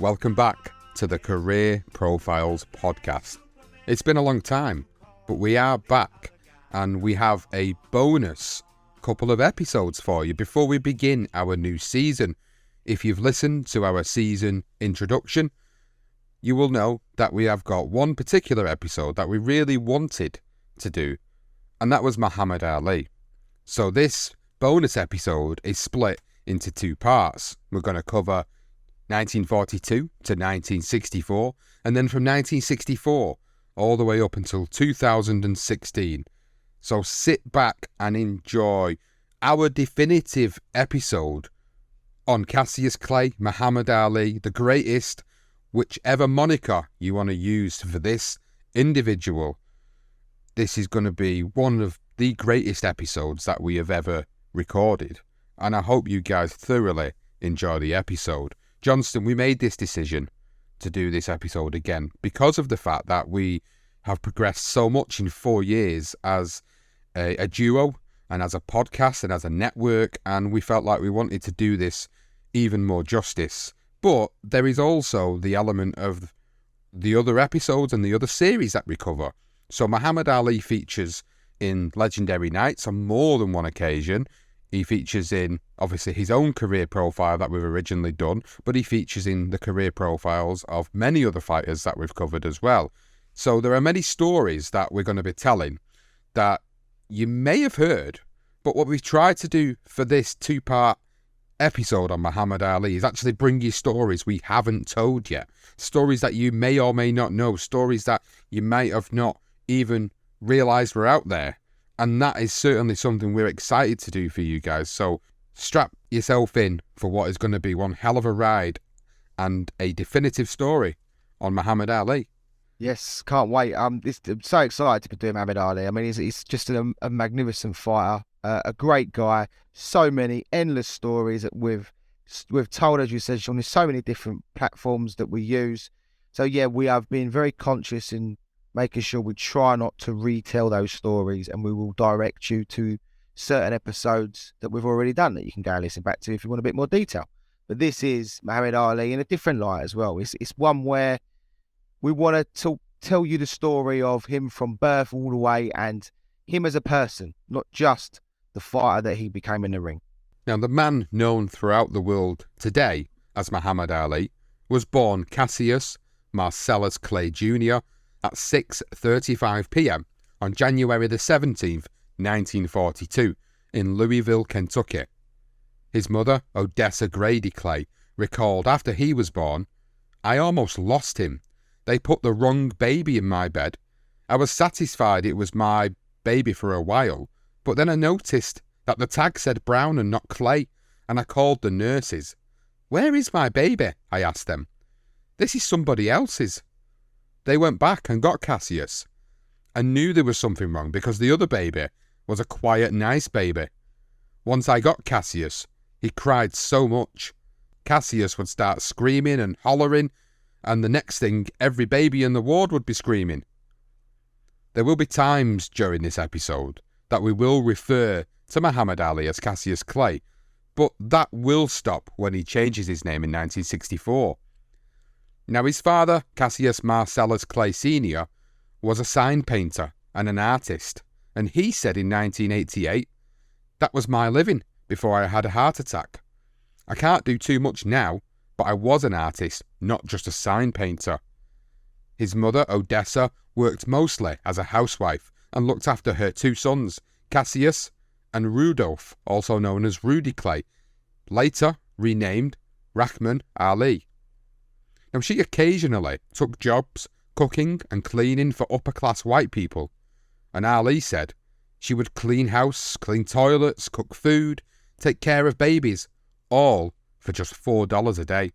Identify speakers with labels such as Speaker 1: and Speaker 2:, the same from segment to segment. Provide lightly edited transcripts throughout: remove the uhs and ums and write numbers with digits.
Speaker 1: Welcome back to the Career Profiles podcast. It's been a long time, but we are back and we have a bonus couple of episodes for you before we begin our new season. If you've listened to our season introduction, you will know that we have got one particular episode that we really wanted to do, and that was Muhammad Ali. So this bonus episode is split into two parts. We're going to cover 1942 to 1964, and then from 1964 all the way up until 2016. So sit back and enjoy our definitive episode on Cassius Clay, Muhammad Ali, the greatest, whichever moniker you want to use for this individual. This is going to be one of the greatest episodes that we have ever recorded, and I hope you guys thoroughly enjoy the episode. Johnston, we made this decision to do this episode again because of the fact that we have progressed so much in 4 years as a duo and as a podcast and as a network, and we felt like we wanted to do this even more justice. But there is also the element of the other episodes and the other series that we cover. So Muhammad Ali features in Legendary Nights on more than one occasion. He features in, obviously, his own career profile that we've originally done, but he features in the career profiles of many other fighters that we've covered as well. So there are many stories that we're going to be telling that you may have heard, but what we've tried to do for this two-part episode on Muhammad Ali is actually bring you stories we haven't told yet, stories that you may or may not know, stories that you might have not even realised were out there. And that is certainly something we're excited to do for you guys. So strap yourself in for what is going to be one hell of a ride and a definitive story on Muhammad Ali.
Speaker 2: Yes, can't wait. I'm so excited to be doing Muhammad Ali. I mean, he's just a magnificent fighter, a great guy. So many endless stories that we've told, as you said, Sean. There's so many different platforms that we use. So yeah, we have been very conscious in making sure we try not to retell those stories, and we will direct you to certain episodes that we've already done that you can go and listen back to if you want a bit more detail. But this is Muhammad Ali in a different light as well. It's one where we want to tell you the story of him from birth all the way, and him as a person, not just the fighter that he became in the ring.
Speaker 1: Now, the man known throughout the world today as Muhammad Ali was born Cassius Marcellus Clay Jr. at 6:35 p.m. on January the 17th, 1942, in Louisville, Kentucky. His mother, Odessa Grady Clay, recalled after he was born, "I almost lost him. They put the wrong baby in my bed. I was satisfied it was my baby for a while, but then I noticed that the tag said Brown and not Clay, and I called the nurses. 'Where is my baby?' I asked them. 'This is somebody else's.' They went back and got Cassius. I knew there was something wrong because the other baby was a quiet, nice baby. Once I got Cassius, he cried so much. Cassius would start screaming and hollering, and the next thing, every baby in the ward would be screaming." There will be times during this episode that we will refer to Muhammad Ali as Cassius Clay, but that will stop when he changes his name in 1964. Now, his father, Cassius Marcellus Clay Sr., was a sign painter and an artist, and he said in 1988, "That was my living before I had a heart attack. I can't do too much now, but I was an artist, not just a sign painter." His mother, Odessa, worked mostly as a housewife and looked after her two sons, Cassius and Rudolph, also known as Rudy Clay, later renamed Rahman Ali. Now, she occasionally took jobs cooking and cleaning for upper-class white people, and Ali said she would clean house, clean toilets, cook food, take care of babies, all for just $4 a day.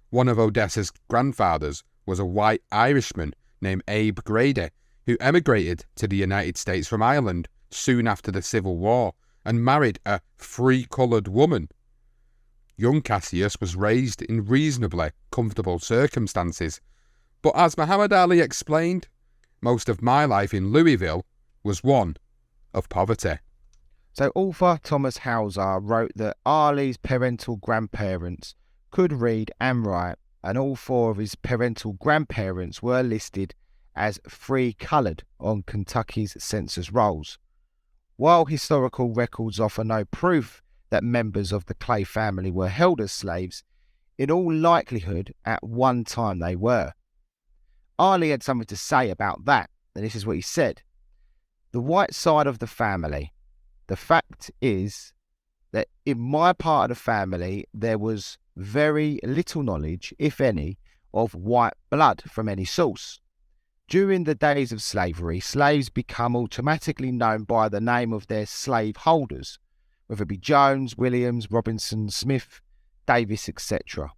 Speaker 1: One of Odessa's grandfathers was a white Irishman named Abe Grady, who emigrated to the United States from Ireland soon after the Civil War and married a free-coloured woman. Young Cassius was raised in reasonably comfortable circumstances, but as Muhammad Ali explained, most of my life in Louisville was one of poverty.
Speaker 2: So author Thomas Hauser wrote that Ali's parental grandparents could read and write, and all 4 of his parental grandparents were listed as free coloured on Kentucky's census rolls. While historical records offer no proof that members of the Clay family were held as slaves, in all likelihood at one time they were. Arlie had something to say about that, and this is what he said. The white side of the family. The fact is that in my part of the family, there was very little knowledge, if any, of white blood from any source. During the days of slavery, slaves become automatically known by the name of their slave holders, whether it be Jones, Williams, Robinson, Smith, Davis, etc.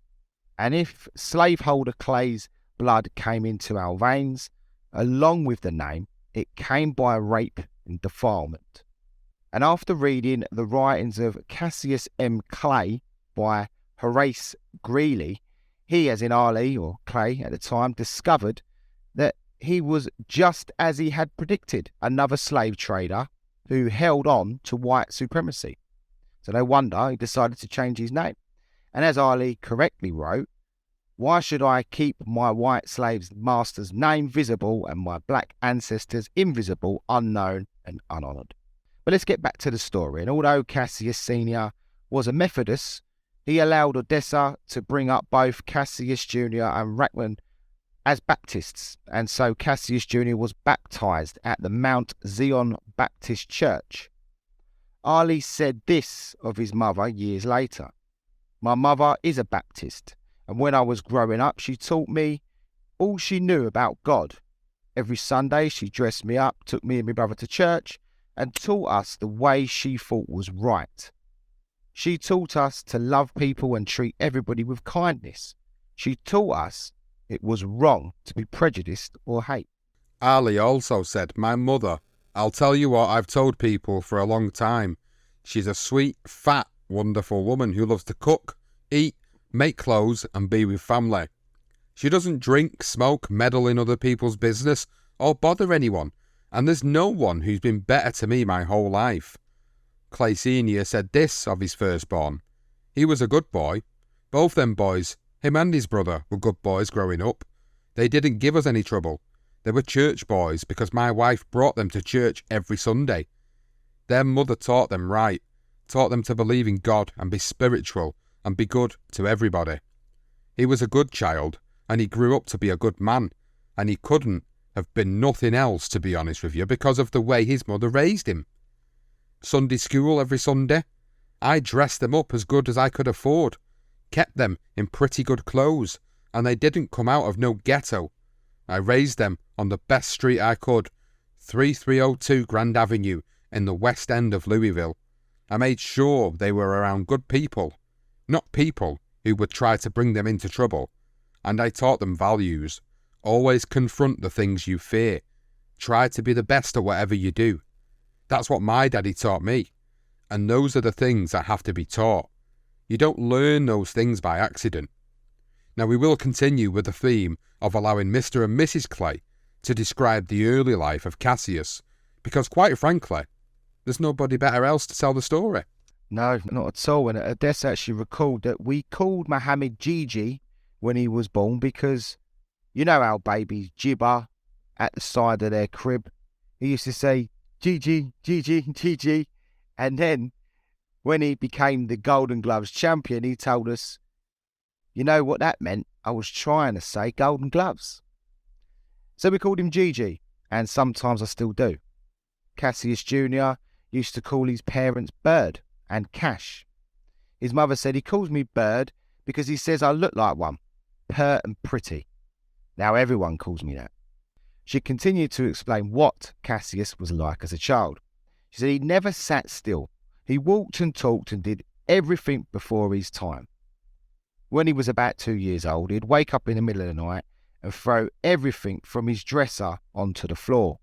Speaker 2: And if slaveholder Clay's blood came into our veins, along with the name, it came by rape and defilement. And after reading the writings of Cassius M. Clay by Horace Greeley, he, as in Arlie or Clay at the time, discovered that he was just as he had predicted, another slave trader who held on to white supremacy. So no wonder he decided to change his name. And as Arlie correctly wrote, why should I keep my white slave's master's name visible and my black ancestors invisible, unknown and unhonoured? But let's get back to the story. And although Cassius Sr. was a Methodist, he allowed Odessa to bring up both Cassius Jr. and Rackman as Baptists, and so Cassius Jr. was baptized at the Mount Zion Baptist Church. Arlie said this of his mother years later. My mother is a Baptist, and when I was growing up, she taught me all she knew about God. Every Sunday, she dressed me up, took me and my brother to church, and taught us the way she thought was right. She taught us to love people and treat everybody with kindness. She taught us it was wrong to be prejudiced or hate.
Speaker 1: Ali also said, my mother, I'll tell you what I've told people for a long time. She's a sweet, fat, wonderful woman who loves to cook, eat, make clothes and be with family. She doesn't drink, smoke, meddle in other people's business or bother anyone, and there's no one who's been better to me my whole life. Clay Sr. said this of his firstborn. He was a good boy. Both them boys, him and his brother, were good boys growing up. They didn't give us any trouble. They were church boys because my wife brought them to church every Sunday. Their mother taught them right, taught them to believe in God and be spiritual and be good to everybody. He was a good child and he grew up to be a good man, and he couldn't have been nothing else, to be honest with you, because of the way his mother raised him. Sunday school every Sunday. I dressed them up as good as I could afford, kept them in pretty good clothes, and they didn't come out of no ghetto. I raised them on the best street I could, 3302 Grand Avenue in the West End of Louisville. I made sure they were around good people, not people who would try to bring them into trouble. And I taught them values. Always confront the things you fear. Try to be the best at whatever you do. That's what my daddy taught me. And those are the things that have to be taught. You don't learn those things by accident. Now we will continue with the theme of allowing Mr. and Mrs. Clay to describe the early life of Cassius, because quite frankly, there's nobody better else to tell the story.
Speaker 2: No, not at all. And Odessa actually recalled that we called Muhammad Gigi when he was born because, you know how babies gibber at the side of their crib. He used to say, Gigi, Gigi, Gigi. And then when he became the Golden Gloves champion, he told us, you know what that meant? I was trying to say Golden Gloves. So we called him Gigi, and sometimes I still do. Cassius Jr. used to call his parents Bird and Cash. His mother said he calls me Bird because he says I look like one, pert and pretty. Now everyone calls me that. She continued to explain what Cassius was like as a child. She said he never sat still. He walked and talked and did everything before his time. When he was about 2 years old, he'd wake up in the middle of the night and throw everything from his dresser onto the floor.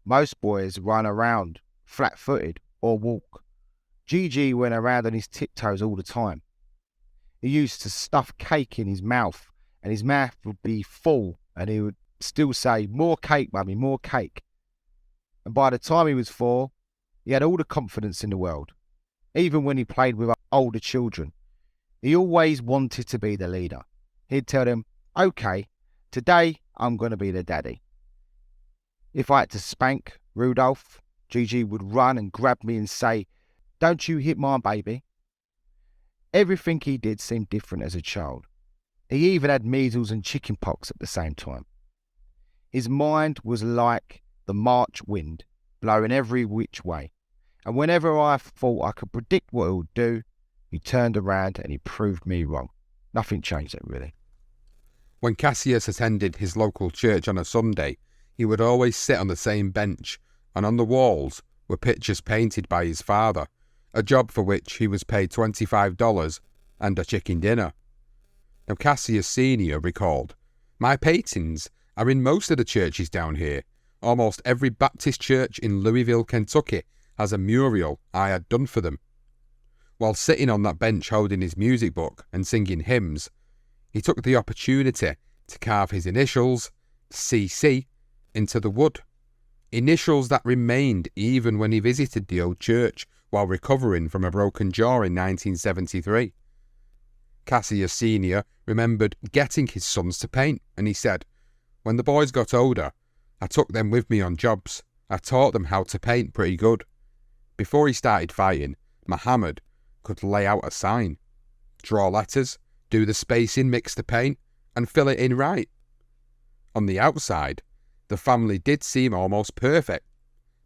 Speaker 2: Most boys run around flat-footed or walk. Gigi went around on his tiptoes all the time. He used to stuff cake in his mouth, and his mouth would be full, and he would still say, more cake, mummy, more cake. And by the time he was 4, he had all the confidence in the world. Even when he played with older children, he always wanted to be the leader. he'd tell them, okay, today I'm going to be the daddy. If I had to spank Rudolph, Gigi would run and grab me and say, don't you hit my baby. Everything he did seemed different as a child. He even had measles and chicken pox at the same time. His mind was like the March wind, blowing every which way. And whenever I thought I could predict what he would do, he turned around and he proved me wrong. Nothing changed it, really.
Speaker 1: When Cassius attended his local church on a Sunday, he would always sit on the same bench, and on the walls were pictures painted by his father, a job for which he was paid $25 and a chicken dinner. Now Cassius Sr. recalled, "My paintings are in most of the churches down here. Almost every Baptist church in Louisville, Kentucky has a mural I had done for them." While sitting on that bench holding his music book and singing hymns, he took the opportunity to carve his initials, CC, into the wood. Initials that remained even when he visited the old church while recovering from a broken jaw in 1973. Cassius Sr. remembered getting his sons to paint, and he said, "When the boys got older, I took them with me on jobs. I taught them how to paint pretty good. Before he started fighting, Muhammad could lay out a sign, draw letters, do the spacing, mix the paint, and fill it in right. On the outside, the family did seem almost perfect,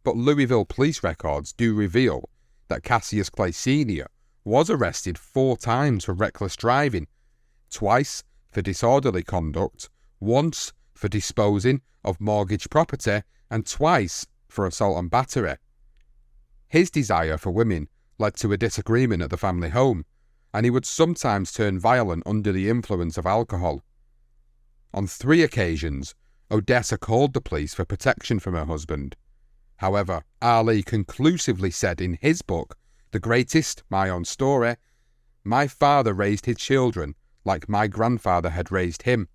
Speaker 1: but Louisville police records do reveal that Cassius Clay Sr. was arrested 4 times for reckless driving, twice for disorderly conduct, once for disposing of mortgaged property, and twice for assault and battery. His desire for women led to a disagreement at the family home, and he would sometimes turn violent under the influence of alcohol. On 3 occasions, Odessa called the police for protection from her husband. However, Ali conclusively said in his book, The Greatest, My Own Story, "My father raised his children like my grandfather had raised him.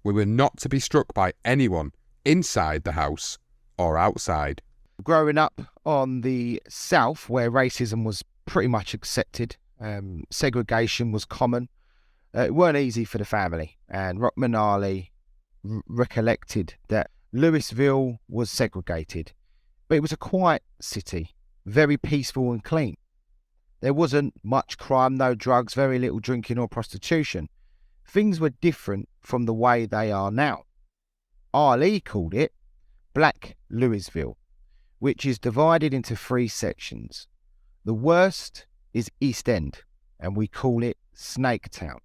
Speaker 1: We were not to be struck by anyone inside the house or outside."
Speaker 2: Growing up on the South, where racism was pretty much accepted, segregation was common, it weren't easy for the family, and Rockman Ali recollected that Louisville was segregated, but it was a quiet city, very peaceful and clean. There wasn't much crime, no drugs, very little drinking or prostitution. Things were different from the way they are now. Ali called it Black Louisville, which is divided into 3 sections. The worst is East End, and we call it Snake Town.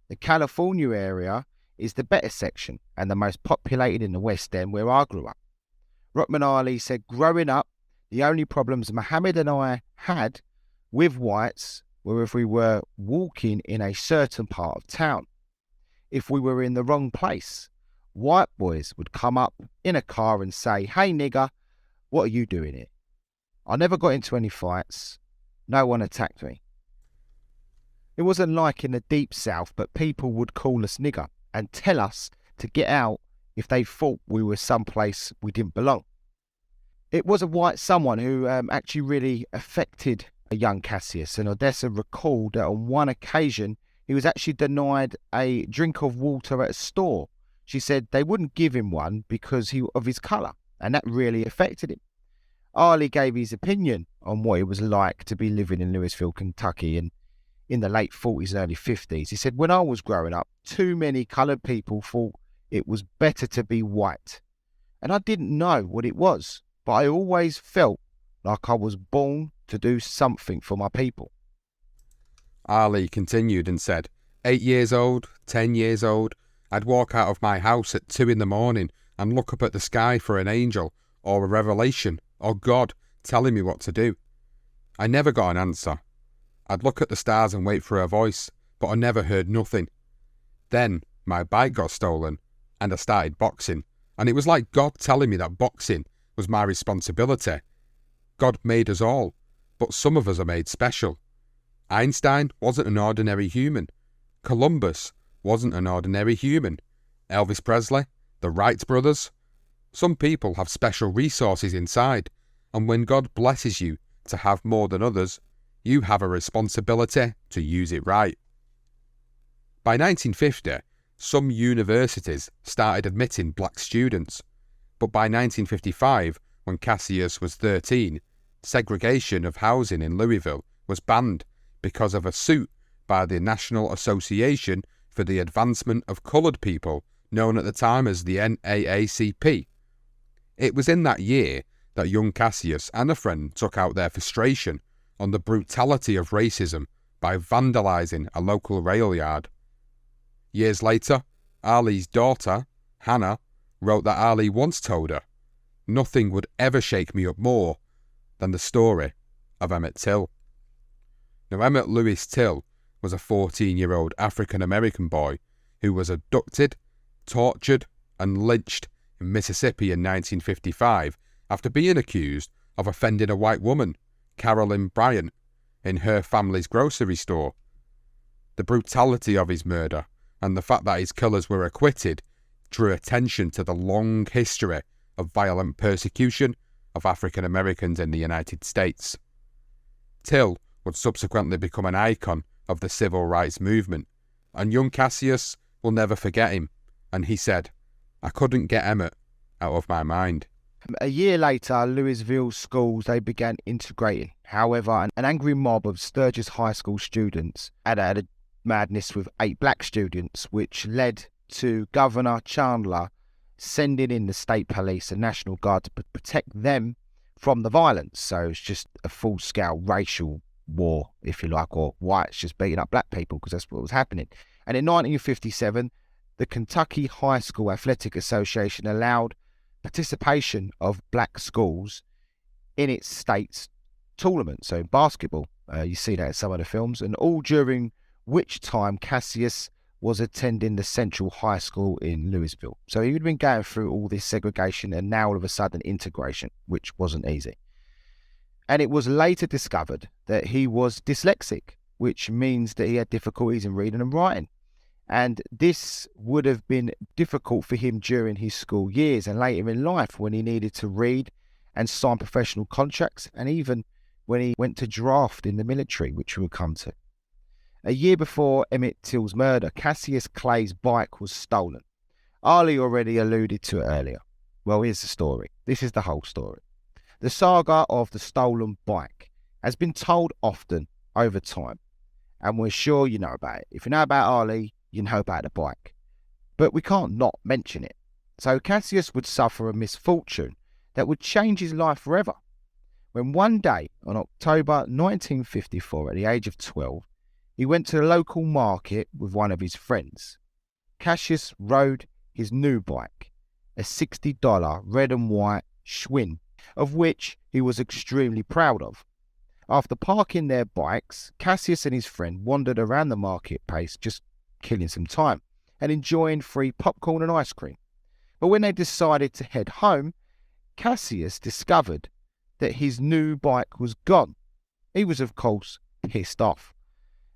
Speaker 2: The California area is the better section and the most populated in the West End, where I grew up. Rockman Ali said, growing up, the only problems Muhammad and I had with whites were if we were walking in a certain part of town. If we were in the wrong place, white boys would come up in a car and say, "Hey nigger, what are you doing here?" I never got into any fights. No one attacked me. It wasn't like in the deep South, but people would call us nigger and tell us to get out if they thought we were someplace we didn't belong. It was a white someone who actually really affected a young Cassius, and Odessa recalled that on one occasion he was actually denied a drink of water at a store. She said they wouldn't give him one because of his colour, and that really affected him. Ali gave his opinion on what it was like to be living in Louisville, Kentucky, and in the late 40s and early 50s. He said, when I was growing up, too many coloured people thought it was better to be white. And I didn't know what it was, but I always felt like I was born to do something for my people.
Speaker 1: Ali continued and said, 8 years old, 10 years old, I'd walk out of my house at 2 a.m. and look up at the sky for an angel or a revelation or God telling me what to do. I never got an answer. I'd look at the stars and wait for a voice, but I never heard nothing. Then my bike got stolen and I started boxing, and it was like God telling me that boxing was my responsibility. God made us all, but some of us are made special. Einstein wasn't an ordinary human. Columbus wasn't an ordinary human. Elvis Presley, the Wright brothers. Some people have special resources inside, and when God blesses you to have more than others, you have a responsibility to use it right. By 1950, some universities started admitting black students, but by 1955, when Cassius was 13, segregation of housing in Louisville was banned because of a suit by the National Association for the Advancement of Colored People, known at the time as the NAACP. It was in that year that young Cassius and a friend took out their frustration on the brutality of racism by vandalising a local rail yard. Years later, Ali's daughter, Hannah, wrote that Ali once told her, "Nothing would ever shake me up more than the story of Emmett Till." Now, Emmett Lewis Till was a 14-year-old African-American boy who was abducted, tortured, and lynched in Mississippi in 1955 after being accused of offending a white woman, Carolyn Bryant, in her family's grocery store. The brutality of his murder and the fact that his killers were acquitted drew attention to the long history of violent persecution of African Americans in the United States. Till would subsequently become an icon of the civil rights movement, and young Cassius will never forget him, and he said, "I couldn't get Emmett out of my mind."
Speaker 2: A year later, Louisville schools, they began integrating. However, an angry mob of Sturgis High School students had a madness with 8 black students, which led to Governor Chandler sending in the state police and National Guard to protect them from the violence. So it's just a full-scale racial war, if you like, or whites just beating up black people, because that's what was happening. And in 1957, the Kentucky High School Athletic Association allowed participation of black schools in its state's tournament. So in basketball, you see that in some of the films, and all during which time Cassius was attending the Central High School in Louisville. So he had been going through all this segregation and now all of a sudden integration, which wasn't easy. And it was later discovered that he was dyslexic, which means that he had difficulties in reading and writing. And this would have been difficult for him during his school years and later in life when he needed to read and sign professional contracts, and even when he went to draft in the military, which we'll come to. A year before Emmett Till's murder, Cassius Clay's bike was stolen. Ali already alluded to it earlier. Well, here's the story. This is the whole story. The saga of the stolen bike has been told often over time, and we're sure you know about it. If you know about Ali, you know about the bike. But we can't not mention it. So Cassius would suffer a misfortune that would change his life forever. When one day, on October 1954, at the age of 12, he went to the local market with one of his friends. Cassius rode his new bike, a $60 red and white Schwinn, of which he was extremely proud of. After parking their bikes, Cassius and his friend wandered around the marketplace, just killing some time and enjoying free popcorn and ice cream. But when they decided to head home, Cassius discovered that his new bike was gone. He was, of course, pissed off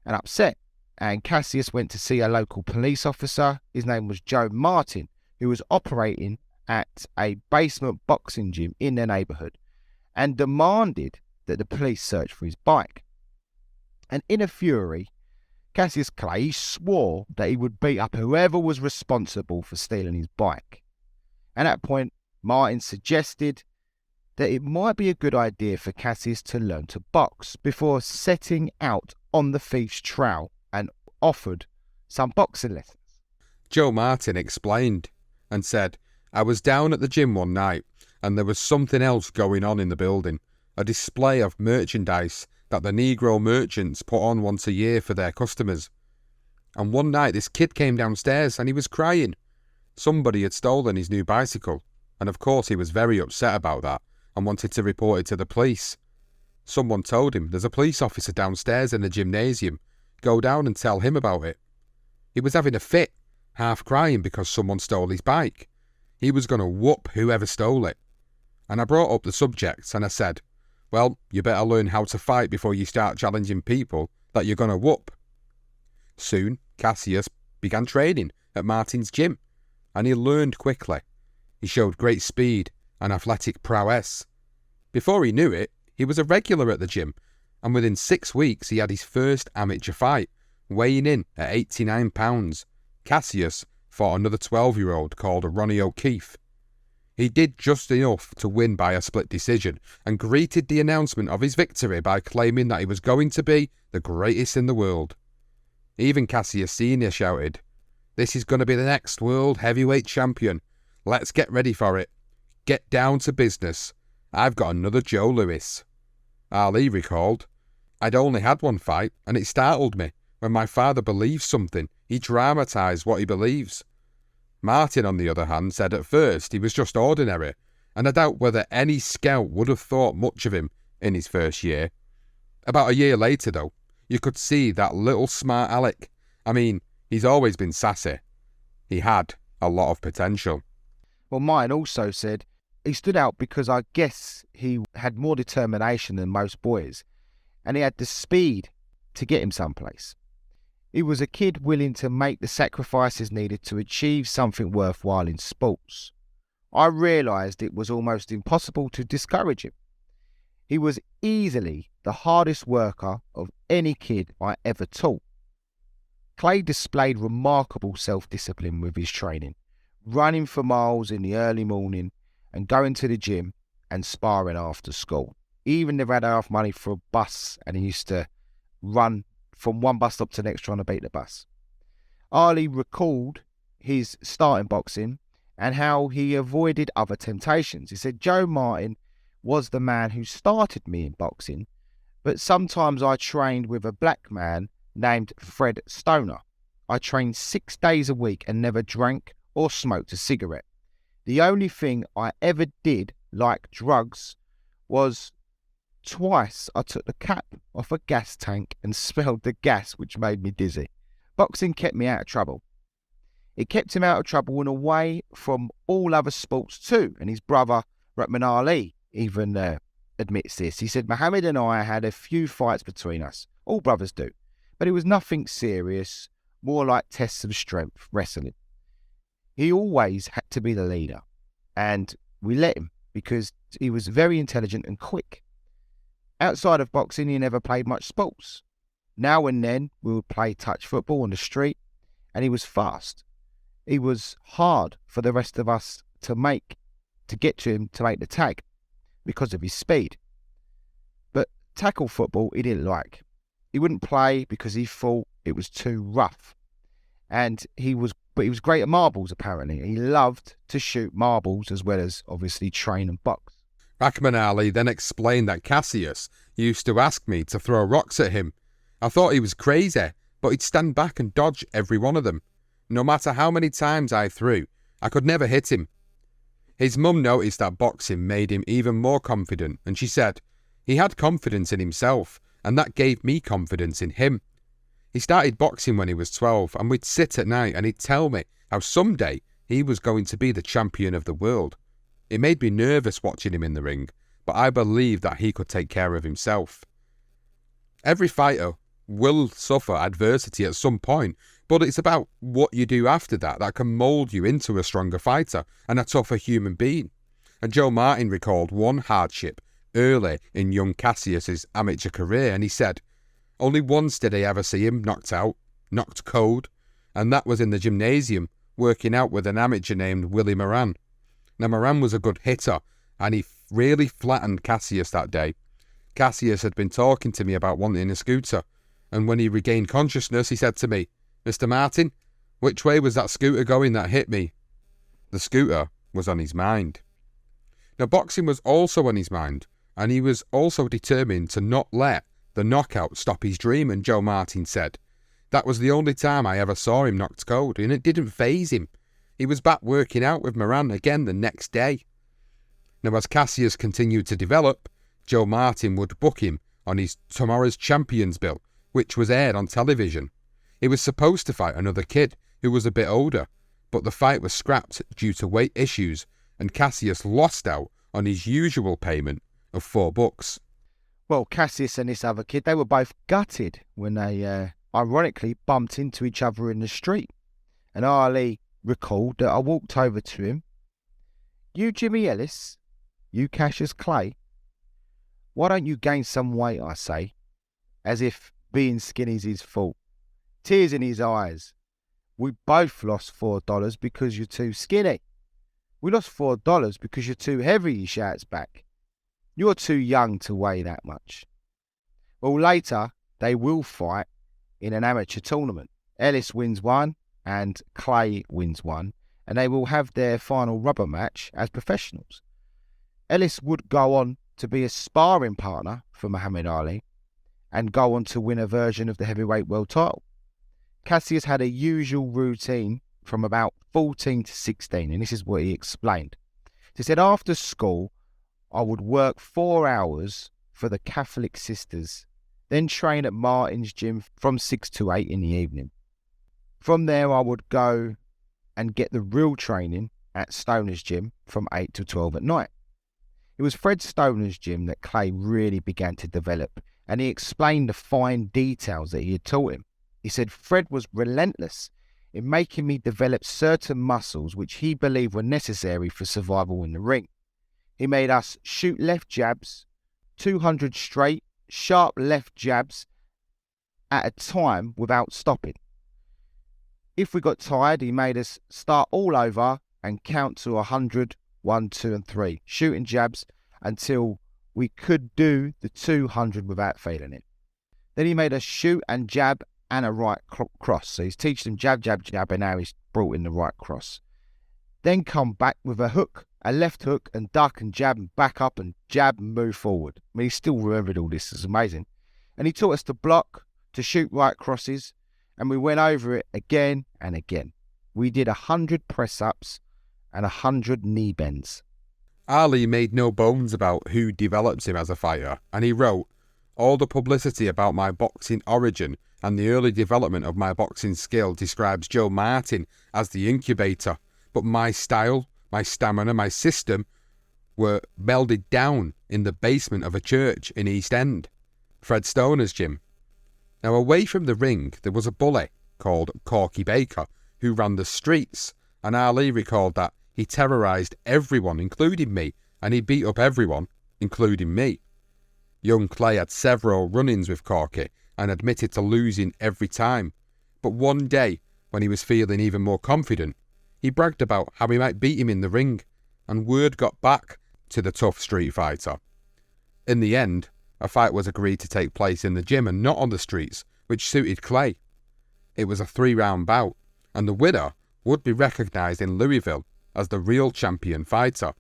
Speaker 2: and upset, and Cassius went to see a local police officer. His name was Joe Martin, who was operating at a basement boxing gym in their neighborhood, and demanded that the police search for his bike. And in a fury, Cassius Clay swore that he would beat up whoever was responsible for stealing his bike. At that point, Martin suggested that it might be a good idea for Cassius to learn to box before setting out on the thief's trail, and offered some boxing lessons.
Speaker 1: Joe Martin explained and said, "I was down at the gym one night and there was something else going on in the building, a display of merchandise that the Negro merchants put on once a year for their customers. And one night this kid came downstairs and he was crying. Somebody had stolen his new bicycle, and of course he was very upset about that and wanted to report it to the police. Someone told him, there's a police officer downstairs in the gymnasium, go down and tell him about it. He was having a fit, half crying because someone stole his bike. He was going to whoop whoever stole it. And I brought up the subject and I said, well, you better learn how to fight before you start challenging people that you're going to whoop." Soon, Cassius began training at Martin's gym, and he learned quickly. He showed great speed and athletic prowess. Before he knew it, he was a regular at the gym, and within 6 weeks he had his first amateur fight, weighing in at 89 pounds. Cassius fought another 12-year-old called Ronnie O'Keefe. He did just enough to win by a split decision and greeted the announcement of his victory by claiming that he was going to be the greatest in the world. Even Cassius Sr. shouted, "This is going to be the next world heavyweight champion. Let's get ready for it. Get down to business. I've got another Joe Louis." Ali recalled, "I'd only had one fight and it startled me. When my father believes something, he dramatised what he believes." Martin, on the other hand, said at first he was just ordinary, and I doubt whether any scout would have thought much of him in his first year. About a year later, though, you could see that little smart Alec. I mean, he's always been sassy. He had a lot of potential.
Speaker 2: Well, Martin also said he stood out because I guess he had more determination than most boys, and he had the speed to get him someplace. He was a kid willing to make the sacrifices needed to achieve something worthwhile in sports. I realised it was almost impossible to discourage him. He was easily the hardest worker of any kid I ever taught. Clay displayed remarkable self-discipline with his training, running for miles in the early morning and going to the gym and sparring after school. He even never had enough money for a bus, and he used to run from one bus stop to the next trying to beat the bus. Ali recalled his start in boxing and how he avoided other temptations. He said, "Joe Martin was the man who started me in boxing, but sometimes I trained with a black man named Fred Stoner. I trained 6 days a week and never drank or smoked a cigarette. The only thing I ever did, like drugs, was twice I took the cap off a gas tank and smelled the gas, which made me dizzy. Boxing kept me out of trouble. It kept him out of trouble and away from all other sports too." And his brother, Rahman Ali, even admits this. He said, "Muhammad and I had a few fights between us. All brothers do. But it was nothing serious, more like tests of strength, wrestling. He always had to be the leader. And we let him because he was very intelligent and quick. Outside of boxing, he never played much sports. Now and then, we would play touch football on the street, and he was fast. He was hard for the rest of us to get to him to make the tag because of his speed. But tackle football, he didn't like. He wouldn't play because he thought it was too rough. But he was great at marbles, apparently. He loved to shoot marbles as well as, obviously, train and box."
Speaker 1: Rahman Ali then explained that Cassius used to ask me to throw rocks at him. I thought he was crazy, but he'd stand back and dodge every one of them. No matter how many times I threw, I could never hit him. His mum noticed that boxing made him even more confident, and she said he had confidence in himself, and that gave me confidence in him. He started boxing when he was 12, and we'd sit at night and he'd tell me how someday he was going to be the champion of the world. It made me nervous watching him in the ring, but I believed that he could take care of himself. Every fighter will suffer adversity at some point, but it's about what you do after that can mould you into a stronger fighter and a tougher human being. And Joe Martin recalled one hardship early in young Cassius's amateur career, and he said, "Only once did I ever see him knocked cold, and that was in the gymnasium, working out with an amateur named Willie Moran. Now, Moran was a good hitter, and he really flattened Cassius that day. Cassius had been talking to me about wanting a scooter, and when he regained consciousness, he said to me, 'Mr. Martin, which way was that scooter going that hit me?' The scooter was on his mind." Now, boxing was also on his mind, and he was also determined to not let the knockout stop his dream, and Joe Martin said, "That was the only time I ever saw him knocked cold, and it didn't faze him. He was back working out with Moran again the next day." Now, as Cassius continued to develop, Joe Martin would book him on his Tomorrow's Champions bill, which was aired on television. He was supposed to fight another kid who was a bit older, but the fight was scrapped due to weight issues, and Cassius lost out on his usual payment of $4.
Speaker 2: Well, Cassius and this other kid, they were both gutted when they ironically bumped into each other in the street. And Ali recalled that I walked over to him. "You Jimmy Ellis? You Cassius Clay? Why don't you gain some weight," I say, as if being skinny's his fault. Tears in his eyes. We both lost $4 because you're too skinny. We lost $4 because you're too heavy, he shouts back. You're too young to weigh that much. Well, later, they will fight in an amateur tournament. Ellis wins one and Clay wins one, and they will have their final rubber match as professionals. Ellis would go on to be a sparring partner for Muhammad Ali and go on to win a version of the heavyweight world title. Cassius had a usual routine from about 14 to 16, and this is what he explained. He said, after school, I would work 4 hours for the Catholic sisters, then train at Martin's gym from 6 to 8 in the evening. From there, I would go and get the real training at Stoner's gym from 8 to 12 at night. It was Fred Stoner's gym that Clay really began to develop, and he explained the fine details that he had taught him. He said Fred was relentless in making me develop certain muscles which he believed were necessary for survival in the ring. He made us shoot left jabs, 200 straight, sharp left jabs at a time without stopping. If we got tired, he made us start all over and count to 100, 1, 2, and 3, shooting jabs until we could do the 200 without failing it. Then he made us shoot and jab and a right cross. So he's teaching them jab, jab, jab, and now he's brought in the right cross. Then come back with a hook, a left hook, and duck and jab and back up and jab and move forward. I mean, he still remembered all this. It's amazing. And he taught us to block, to shoot right crosses, and we went over it again and again. We did 100 press-ups and 100 knee bends.
Speaker 1: Ali made no bones about who developed him as a fighter, and he wrote, all the publicity about my boxing origin and the early development of my boxing skill describes Joe Martin as the incubator, but my style, my stamina, my system were melded down in the basement of a church in East End, Fred Stoner's gym. Now, away from the ring, there was a bully called Corky Baker who ran the streets, and Ali recalled that he terrorised everyone, including me, and he beat up everyone, including me. Young Clay had several run-ins with Corky and admitted to losing every time, but one day, when he was feeling even more confident, he bragged about how he might beat him in the ring, and word got back to the tough street fighter. In the end, a fight was agreed to take place in the gym and not on the streets, which suited Clay. It was a 3-round bout, and the winner would be recognised in Louisville as the real champion fighter.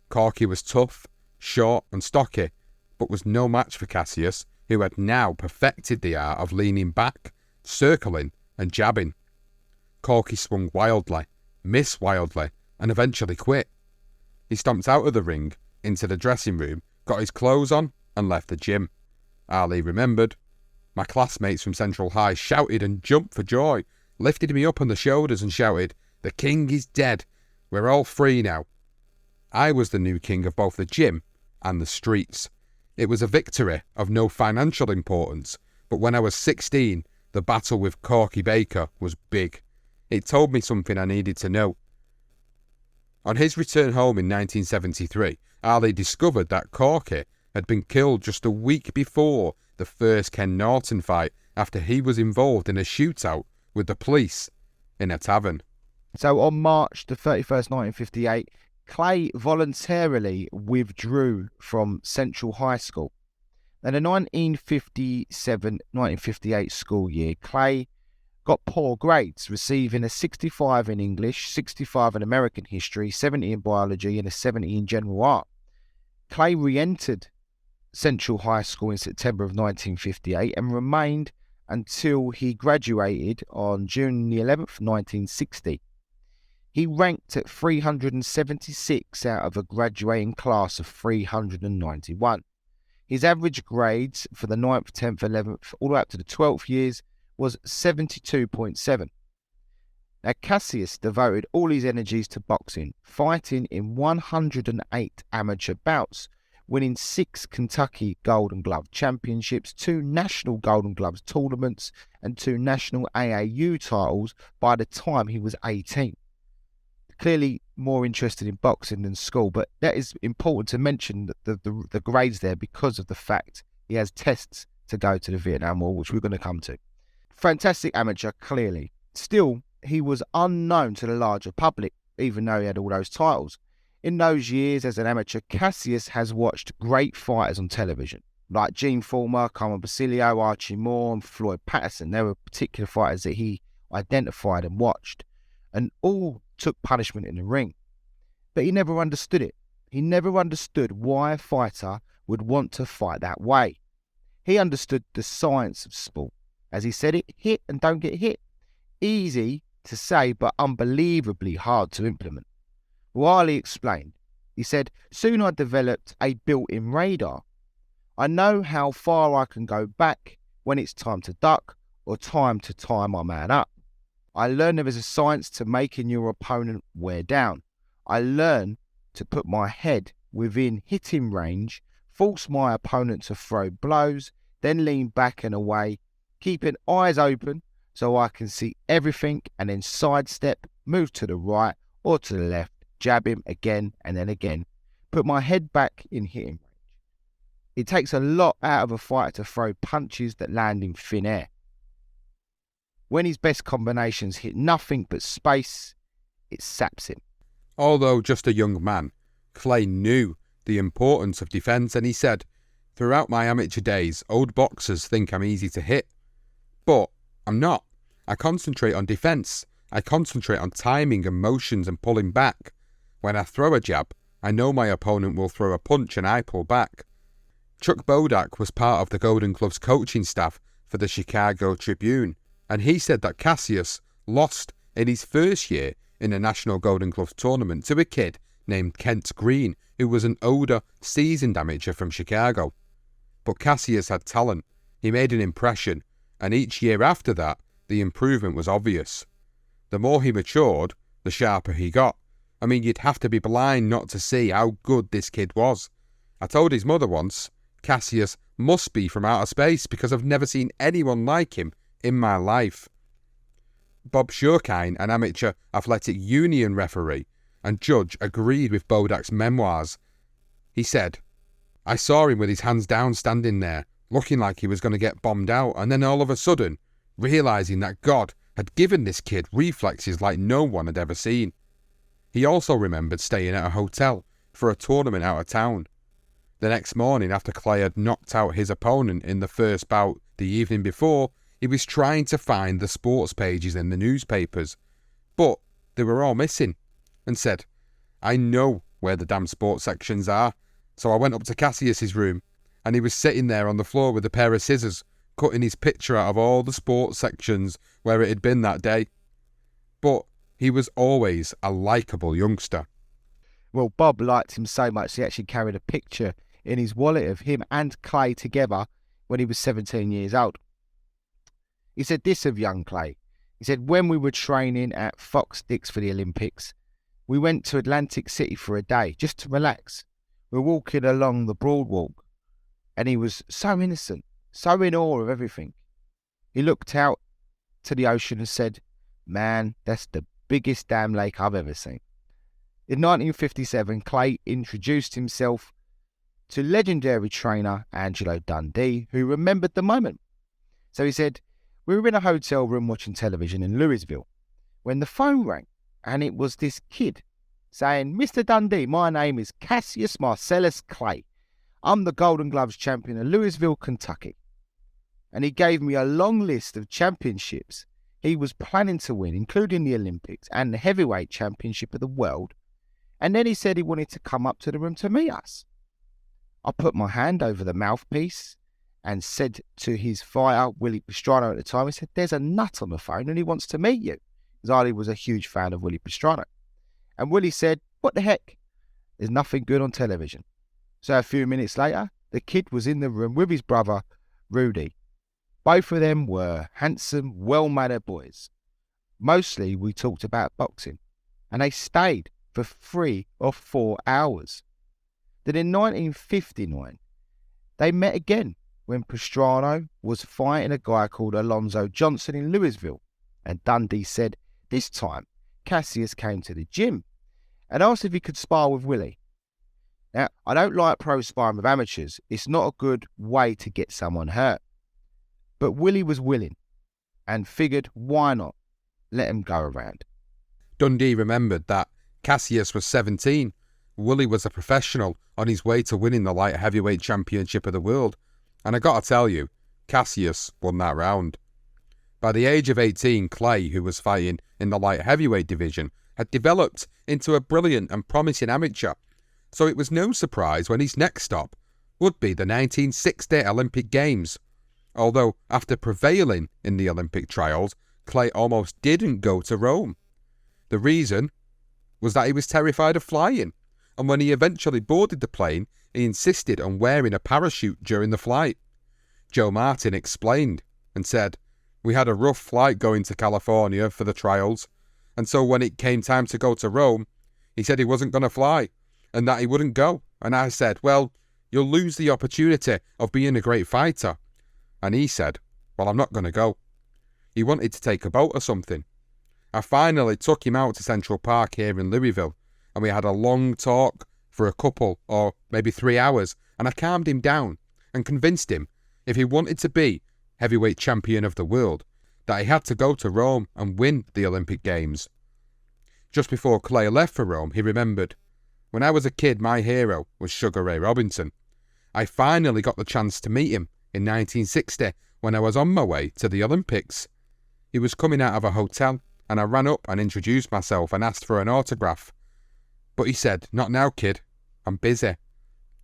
Speaker 1: Corky was tough, short and stocky, but was no match for Cassius, who had now perfected the art of leaning back, circling and jabbing. Corky swung wildly, missed wildly, and eventually quit. He stomped out of the ring, into the dressing room, got his clothes on, and left the gym. Ali remembered. My classmates from Central High shouted and jumped for joy, lifted me up on the shoulders and shouted, "The king is dead. We're all free now." I was the new king of both the gym and the streets. It was a victory of no financial importance, but when I was 16, the battle with Corky Baker was big. It told me something I needed to know. On his return home in 1973, Ali discovered that Corky had been killed just a week before the first Ken Norton fight after he was involved in a shootout with the police in a tavern.
Speaker 2: So on March the 31st, 1958, Clay voluntarily withdrew from Central High School. In the 1957-1958 school year, Clay got poor grades, receiving a 65 in English, 65 in American history, 70 in biology, and a 70 in general art. Clay re-entered Central High School in September of 1958 and remained until he graduated on June the 11th, 1960. He ranked at 376 out of a graduating class of 391. His average grades for the 9th, 10th, 11th, all the way up to the 12th years was 72.7. Now, Cassius devoted all his energies to boxing, fighting in 108 amateur bouts, winning 6 Kentucky Golden Glove championships, 2 National Golden Gloves tournaments, and 2 National AAU titles by the time he was 18. Clearly more interested in boxing than school, but that is important to mention that the grades there because of the fact he has tests to go to the Vietnam War, which we're going to come to. Fantastic amateur, clearly. Still, he was unknown to the larger public, even though he had all those titles. In those years as an amateur, Cassius has watched great fighters on television, like Gene Fullmer, Carmen Basilio, Archie Moore, and Floyd Patterson. They were particular fighters that he identified and watched, and all took punishment in the ring. But he never understood it. He never understood why a fighter would want to fight that way. He understood the science of sport. As he said it, hit and don't get hit. Easy to say, but unbelievably hard to implement. Wiley explained. He said, soon I developed a built-in radar. I know how far I can go back when it's time to duck or time to tie my man up. I learned there is a science to making your opponent wear down. I learned to put my head within hitting range, force my opponent to throw blows, then lean back and away, keeping eyes open so I can see everything, and then sidestep, move to the right or to the left, jab him again and then again, put my head back in hitting range. It takes a lot out of a fighter to throw punches that land in thin air. When his best combinations hit nothing but space, it saps him.
Speaker 1: Although just a young man, Clay knew the importance of defence, and he said, throughout my amateur days, old boxers think I'm easy to hit. But I'm not. I concentrate on defence. I concentrate on timing and motions and pulling back. When I throw a jab, I know my opponent will throw a punch and I pull back. Chuck Bodak was part of the Golden Gloves coaching staff for the Chicago Tribune, and he said that Cassius lost in his first year in a National Golden Gloves tournament to a kid named Kent Green, who was an older, seasoned amateur from Chicago. But Cassius had talent, he made an impression, and each year after that, the improvement was obvious. The more he matured, the sharper he got. I mean, you'd have to be blind not to see how good this kid was. I told his mother once, Cassius must be from outer space because I've never seen anyone like him in my life. Bob Shurkine, an amateur athletic union referee and judge, agreed with Bodak's memoirs. He said, I saw him with his hands down standing there, looking like he was going to get bombed out, and then all of a sudden, realising that God had given this kid reflexes like no one had ever seen. He also remembered staying at a hotel for a tournament out of town. The next morning, after Clay had knocked out his opponent in the first bout the evening before, he was trying to find the sports pages in the newspapers, but they were all missing, and said, I know where the damn sports sections are. So I went up to Cassius's room, and he was sitting there on the floor with a pair of scissors, cutting his picture out of all the sports sections where it had been that day. But he was always a likeable youngster.
Speaker 2: Well, Bob liked him so much he actually carried a picture in his wallet of him and Clay together when he was 17 years old. He said this of young Clay. He said, when we were training at Fox Dix for the Olympics, we went to Atlantic City for a day just to relax. We were walking along the Broadwalk, and he was so innocent, so in awe of everything. He looked out to the ocean and said, man, that's the biggest damn lake I've ever seen. In 1957, Clay introduced himself to legendary trainer Angelo Dundee, who remembered the moment. So he said, we were in a hotel room watching television in Louisville when the phone rang, and it was this kid saying, Mr. Dundee, my name is Cassius Marcellus Clay. I'm the Golden Gloves champion of Louisville, Kentucky. And he gave me a long list of championships he was planning to win, including the Olympics and the heavyweight championship of the world. And then he said he wanted to come up to the room to meet us. I put my hand over the mouthpiece and said to his fighter, Willie Pastrano at the time, he said, there's a nut on the phone and he wants to meet you. Because Ali was a huge fan of Willie Pastrano. And Willie said, what the heck? There's nothing good on television. So a few minutes later, the kid was in the room with his brother, Rudy. Both of them were handsome, well-mannered boys. Mostly we talked about boxing. And they stayed for 3 or 4 hours. Then in 1959, they met again when Pastrano was fighting a guy called Alonzo Johnson in Louisville. And Dundee said, this time, Cassius came to the gym and asked if he could spar with Willie. Now, I don't like pro sparring with amateurs. It's not a good way to get someone hurt. But Willie was willing and figured, why not? let him go around.
Speaker 1: Dundee remembered that Cassius was 17. Woolley was a professional on his way to winning the light heavyweight championship of the world. And I gotta tell you, Cassius won that round. By the age of 18, Clay, who was fighting in the light heavyweight division, had developed into a brilliant and promising amateur. So it was no surprise when his next stop would be the 1960 Olympic Games. Although after prevailing in the Olympic trials, Clay almost didn't go to Rome. The reason was that he was terrified of flying, and when he eventually boarded the plane, he insisted on wearing a parachute during the flight. Joe Martin explained and said, "We had a rough flight going to California for the trials, and so when it came time to go to Rome, he said he wasn't going to fly, and that he wouldn't go. And I said, well, you'll lose the opportunity of being a great fighter. And he said, well, I'm not going to go. He wanted to take a boat or something. I finally took him out to Central Park here in Louisville, and we had a long talk for a couple or maybe 3 hours, and I calmed him down and convinced him if he wanted to be heavyweight champion of the world, that he had to go to Rome and win the Olympic Games." Just before Clay left for Rome, he remembered, "When I was a kid, my hero was Sugar Ray Robinson. I finally got the chance to meet him in 1960 when I was on my way to the Olympics. He was coming out of a hotel, and I ran up and introduced myself and asked for an autograph. But he said, 'Not now, kid. I'm busy.'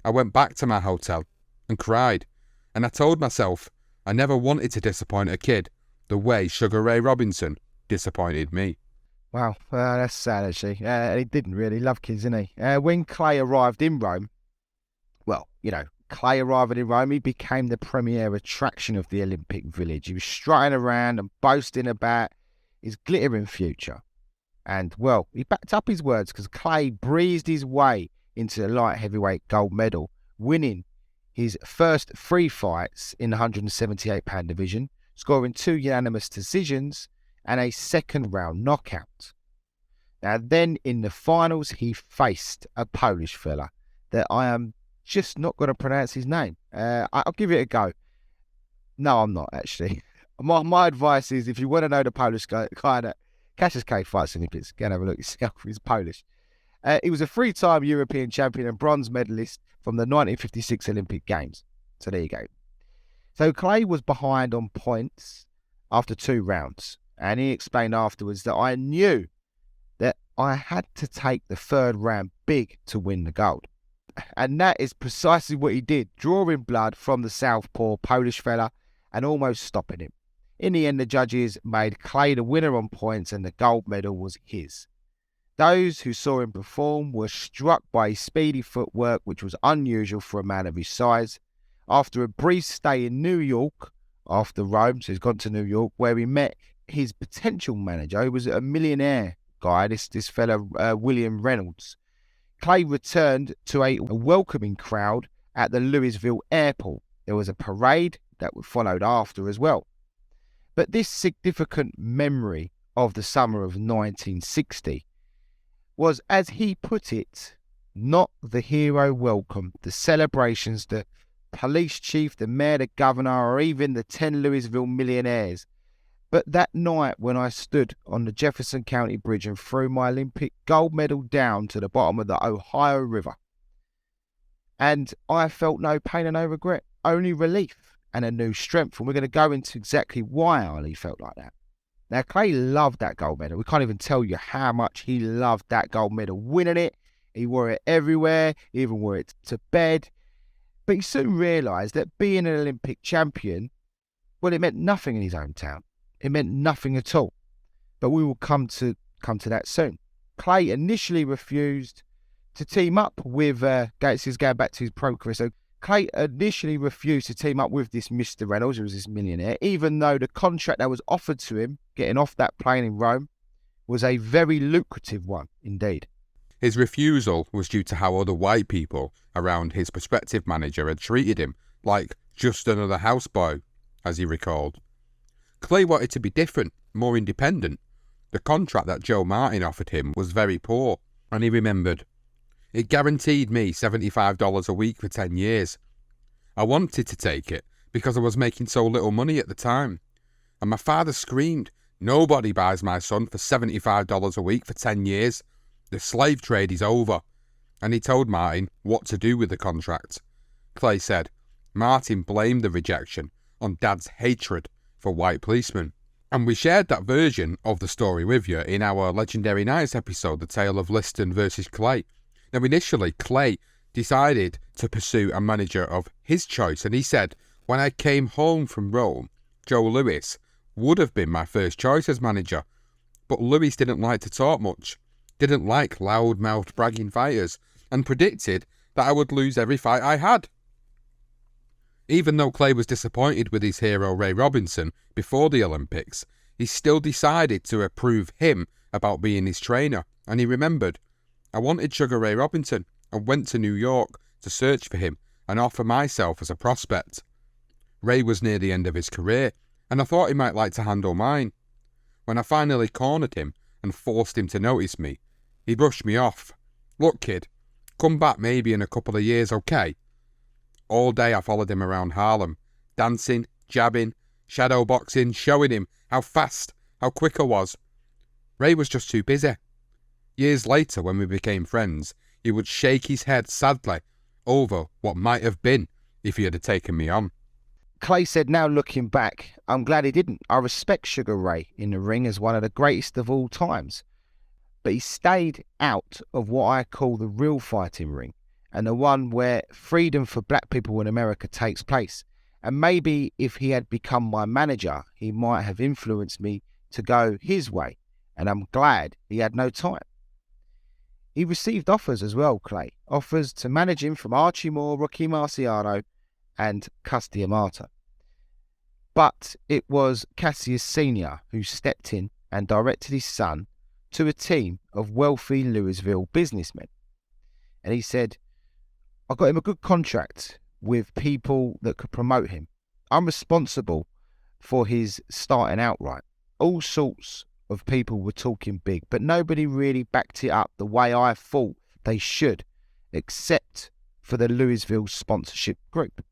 Speaker 1: I went back to my hotel and cried, and I told myself I never wanted to disappoint a kid the way Sugar Ray Robinson disappointed me."
Speaker 2: Wow, that's sad actually. He didn't really love kids, didn't he? When Clay arrived in Rome, Clay arriving in Rome, he became the premier attraction of the Olympic Village. He was strutting around and boasting about his glittering future. And, well, he backed up his words because Clay breezed his way into the light heavyweight gold medal, winning his first 3 fights in the 178-pound division, scoring 2 unanimous decisions and a second-round knockout. Now, then in the finals, he faced a Polish fella that I am just not going to pronounce his name. I'll give it a go. No, I'm not, actually. My advice is, if you want to know the Polish guy that Cassius Clay fights in the Olympics, go and have a look yourself. He's Polish. He was a 3-time European champion and bronze medalist from the 1956 Olympic Games. So there you go. So Clay was behind on points after 2 rounds. And he explained afterwards that I knew that I had to take the 3rd round big to win the gold. And that is precisely what he did, drawing blood from the southpaw Polish fella and almost stopping him. In the end, the judges made Clay the winner on points and the gold medal was his. Those who saw him perform were struck by his speedy footwork, which was unusual for a man of his size. After a brief stay in New York, after Rome, so he's gone to New York, where he met his potential manager, who was a millionaire guy, this fella, William Reynolds. Clay returned to a welcoming crowd at the Louisville airport. There was a parade that followed after as well. But this significant memory of the summer of 1960 was, as he put it, not the hero welcome, the celebrations, the police chief, the mayor, the governor, or even the 10 Louisville millionaires. But that night when I stood on the Jefferson County Bridge and threw my Olympic gold medal down to the bottom of the Ohio River, and I felt no pain and no regret, only relief and a new strength. And we're going to go into exactly why Ali felt like that. Now, Clay loved that gold medal. We can't even tell you how much he loved that gold medal. Winning it, he wore it everywhere, he even wore it to bed. But he soon realised that being an Olympic champion, well, it meant nothing in his hometown. It meant nothing at all. But we will come to that soon. Clay initially refused to team up with, this is going back to his pro career. So Clay initially refused to team up with this Mr. Reynolds, who was this millionaire, even though the contract that was offered to him, getting off that plane in Rome, was a very lucrative one indeed.
Speaker 1: His refusal was due to how other white people around his prospective manager had treated him, like just another houseboy, as he recalled. Clay wanted to be different, more independent. The contract that Joe Martin offered him was very poor, and he remembered, "It guaranteed me $75 a week for 10 years. I wanted to take it because I was making so little money at the time. And my father screamed, Nobody buys my son for $75 a week for 10 years. The slave trade is over. And he told Martin what to do with the contract. Clay said Martin blamed the rejection on Dad's hatred for white policemen. And we shared that version of the story with you in our Legendary Nights episode, The Tale of Liston versus Clay. Now, initially, Clay decided to pursue a manager of his choice, and he said, when I came home from Rome, Joe Louis would have been my first choice as manager. But Louis didn't like to talk much, didn't like loud-mouthed bragging fighters, and predicted that I would lose every fight I had. Even though Clay was disappointed with his hero Ray Robinson before the Olympics, he still decided to approve him about being his trainer, and he remembered, I wanted Sugar Ray Robinson and went to New York to search for him and offer myself as a prospect. Ray was near the end of his career, and I thought he might like to handle mine. When I finally cornered him and forced him to notice me, he brushed me off. Look, kid, come back maybe in a couple of years, okay? All day I followed him around Harlem, dancing, jabbing, shadow boxing, showing him how fast, how quick I was. Ray was just too busy. Years later, when we became friends, he would shake his head sadly over what might have been if he had taken me on.
Speaker 2: Clay said, now looking back, I'm glad he didn't. I respect Sugar Ray in the ring as one of the greatest of all times. But he stayed out of what I call the real fighting ring, and the one where freedom for black people in America takes place. And maybe if he had become my manager, he might have influenced me to go his way, and I'm glad he had no time. He received offers as well, Clay. Offers to manage him from Archie Moore, Rocky Marciano, and Cus D'Amato. But it was Cassius Sr. who stepped in and directed his son to a team of wealthy Louisville businessmen. And he said, I got him a good contract with people that could promote him. I'm responsible for his starting outright. All sorts of people were talking big, but nobody really backed it up the way I thought they should, except for the Louisville sponsorship group.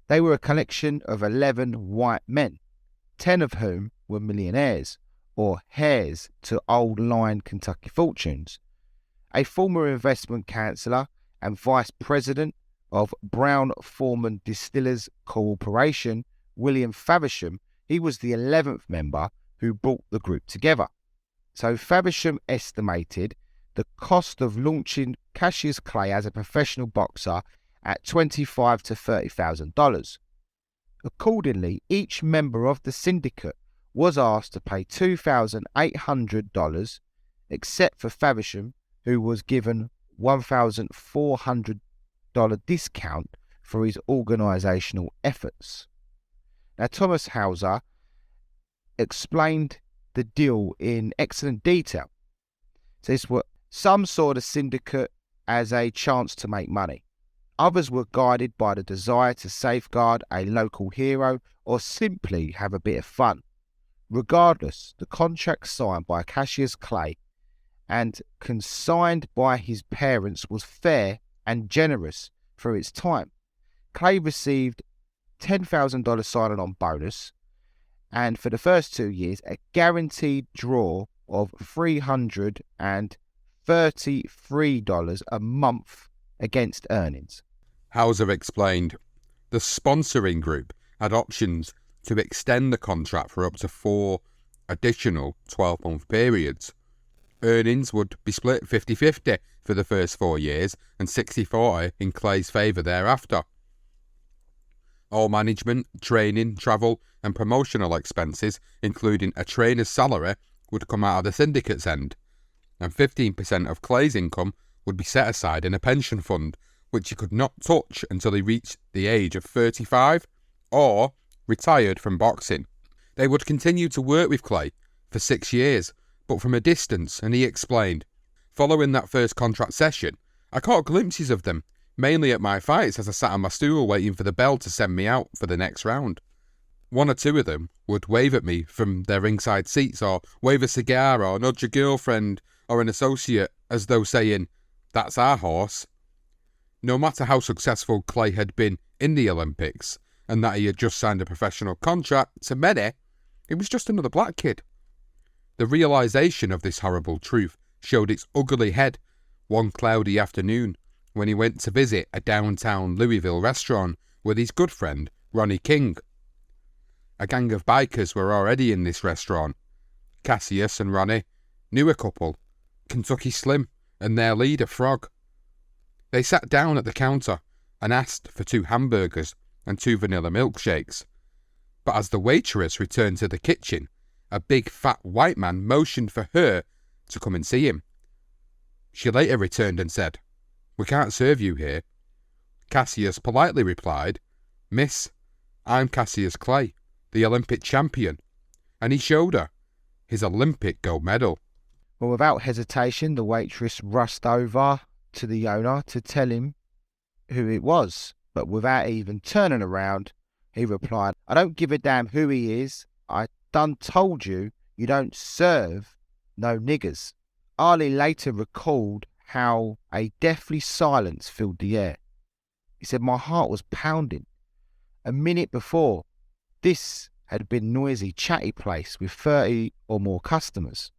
Speaker 2: They were a collection of 11 white men, 10 of whom were millionaires, or heirs to old line Kentucky fortunes. A former investment counsellor and vice president of Brown Forman Distillers Corporation, William Faversham, he was the 11th member who brought the group together. So Faversham estimated the cost of launching Cassius Clay as a professional boxer at $25,000 to $30,000. Accordingly, each member of the syndicate was asked to pay $2,800, except for Faversham, who was given $1,400 discount for his organisational efforts. Now, Thomas Hauser explained the deal in excellent detail. Some saw the syndicate as a chance to make money. Others were guided by the desire to safeguard a local hero or simply have a bit of fun. Regardless, the contract signed by Cassius Clay and consigned by his parents was fair and generous for its time. Clay received $10,000 signing-on bonus, and for the first 2 years, a guaranteed draw of $333 a month against earnings.
Speaker 1: Hauser explained, the sponsoring group had options to extend the contract for up to 4 additional 12-month periods. Earnings would be split 50-50 for the first 4 years and 60-40 in Clay's favour thereafter. All management, training, travel and promotional expenses, including a trainer's salary, would come out of the syndicate's end, and 15% of Clay's income would be set aside in a pension fund, which he could not touch until he reached the age of 35 or retired from boxing. They would continue to work with Clay for 6 years, but from a distance, and he explained, following that first contract session, I caught glimpses of them, mainly at my fights as I sat on my stool waiting for the bell to send me out for the next round. 1 or 2 of them would wave at me from their ringside seats, or wave a cigar, or nudge a girlfriend or an associate as though saying, that's our horse. No matter how successful Clay had been in the Olympics, and that he had just signed a professional contract, to many, he was just another black kid, The realization of this horrible truth showed its ugly head one cloudy afternoon when he went to visit a downtown Louisville restaurant with his good friend Ronnie King. A gang of bikers were already in this restaurant. Cassius and Ronnie knew a couple, Kentucky Slim and their leader Frog. They sat down at the counter and asked for 2 hamburgers and 2 vanilla milkshakes. But as the waitress returned to the kitchen, a big fat white man motioned for her to come and see him. She later returned and said, "We can't serve you here." Cassius politely replied, "Miss, I'm Cassius Clay, the Olympic champion," and he showed her his Olympic gold medal.
Speaker 2: Well, without hesitation, the waitress rushed over to the owner to tell him who it was, but without even turning around, he replied, "I don't give a damn who he is. I done told you, you don't serve no niggers." Ali later recalled how a deathly silence filled the air. He said, "My heart was pounding. A minute before, this had been noisy, chatty place with 30 or more customers.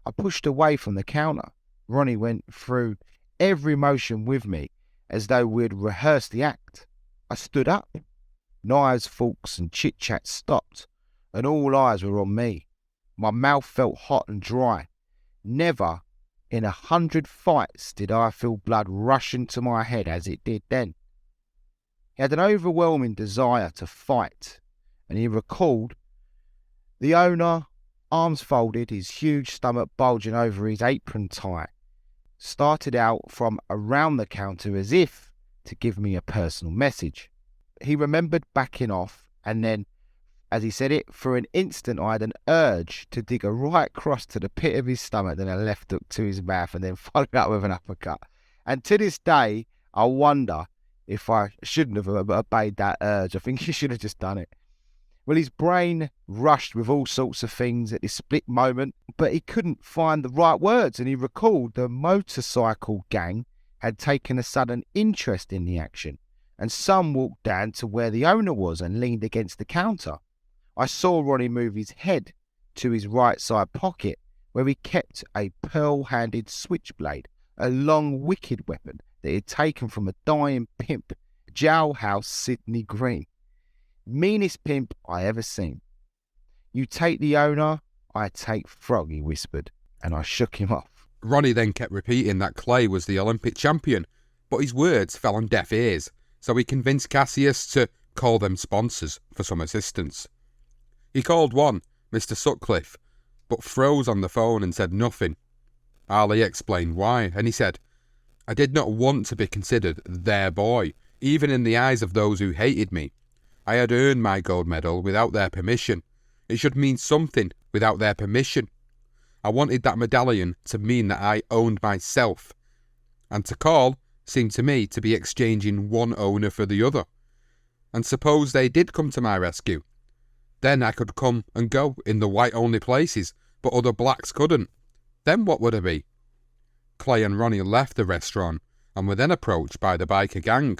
Speaker 2: I pushed away from the counter. Ronnie went through every motion with me as though we'd rehearsed the act. I stood up. Knives, forks and chit-chat stopped, and all eyes were on me. My mouth felt hot and dry. Never in 100 fights did I feel blood rush into my head as it did then." He had an overwhelming desire to fight, and he recalled the owner, arms folded, his huge stomach bulging over his apron tie, started out from around the counter as if to give me a personal message. He remembered backing off, and then, as he said it, for an instant I had an urge to dig a right cross to the pit of his stomach, then a left hook to his mouth, and then follow up with an uppercut. And to this day, I wonder if I shouldn't have obeyed that urge. I think he should have just done it. Well, his brain rushed with all sorts of things at this split moment, but he couldn't find the right words, and he recalled the motorcycle gang had taken a sudden interest in the action, and some walked down to where the owner was and leaned against the counter. I saw Ronnie move his head to his right side pocket, where he kept a pearl-handed switchblade, a long wicked weapon that he had taken from a dying pimp, Jailhouse Sidney Green. "Meanest pimp I ever seen. You take the owner, I take Frog," he whispered, and I shook him off.
Speaker 1: Ronnie then kept repeating that Clay was the Olympic champion, but his words fell on deaf ears, so he convinced Cassius to call them sponsors for some assistance. He called one, Mr. Sutcliffe, but froze on the phone and said nothing. Ali explained why, and he said, "I did not want to be considered their boy, even in the eyes of those who hated me. I had earned my gold medal without their permission. It should mean something without their permission. I wanted that medallion to mean that I owned myself, and to call seemed to me to be exchanging one owner for the other. And suppose they did come to my rescue, then I could come and go in the white-only places, but other blacks couldn't. Then what would I be?" Clay and Ronnie left the restaurant and were then approached by the biker gang.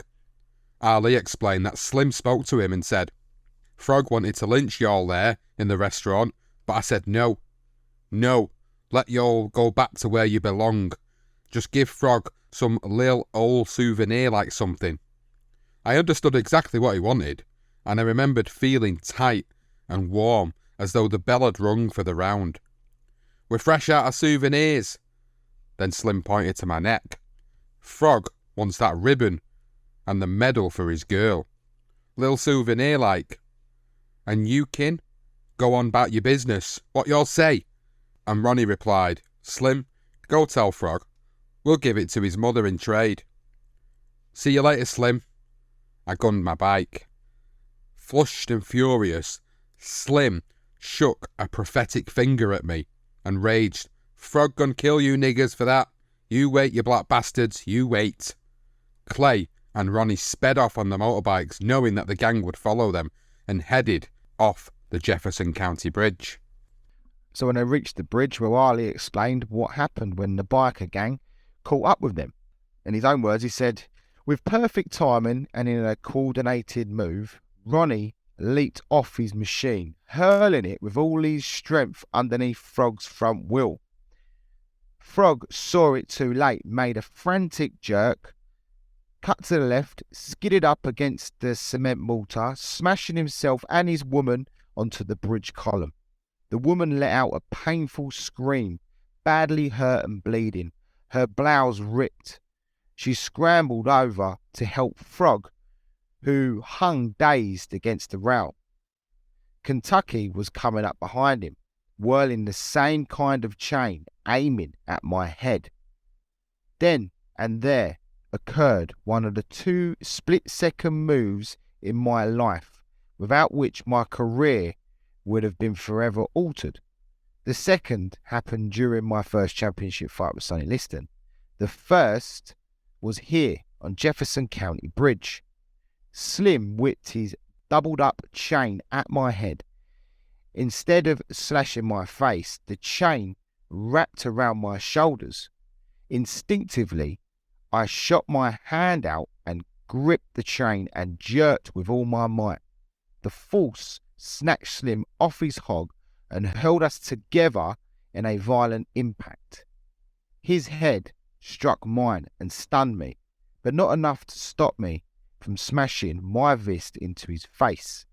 Speaker 1: Ali explained that Slim spoke to him and said, "Frog wanted to lynch y'all there in the restaurant, but I said no. No, let y'all go back to where you belong. Just give Frog some lil old souvenir like something." I understood exactly what he wanted, and I remembered feeling tight and warm as though the bell had rung for the round. "We're fresh out of souvenirs." Then Slim pointed to my neck. "Frog wants that ribbon and the medal for his girl. Lil souvenir like. And you, kin, go on about your business. What y'all say?" And Ronnie replied, "Slim, go tell Frog. We'll give it to his mother in trade." "See you later, Slim." I gunned my bike. Flushed and furious, Slim shook a prophetic finger at me and raged, "Frog gon' kill you niggers for that. You wait, you black bastards, you wait." Clay and Ronnie sped off on the motorbikes, knowing that the gang would follow them, and headed off the Jefferson County Bridge.
Speaker 2: So when they reached the bridge, Ali explained what happened when the biker gang caught up with them. In his own words, he said, "With perfect timing and in a coordinated move, Ronnie leaped off his machine, hurling it with all his strength underneath Frog's front wheel. Frog saw it too late, made a frantic jerk, cut to the left, skidded up against the cement mortar, smashing himself and his woman onto the bridge column. The woman let out a painful scream, badly hurt and bleeding, her blouse ripped. She scrambled over to help Frog, who hung dazed against the rail. Kentucky was coming up behind him, whirling the same kind of chain, aiming at my head. Then and there occurred one of the 2 split-second moves in my life, without which my career would have been forever altered. The second happened during my first championship fight with Sonny Liston. The first was here on Jefferson County Bridge. Slim whipped his doubled-up chain at my head. Instead of slashing my face, the chain wrapped around my shoulders. Instinctively, I shot my hand out and gripped the chain and jerked with all my might. The force snatched Slim off his hog and held us together in a violent impact. His head struck mine and stunned me, but not enough to stop me from smashing my fist into his face.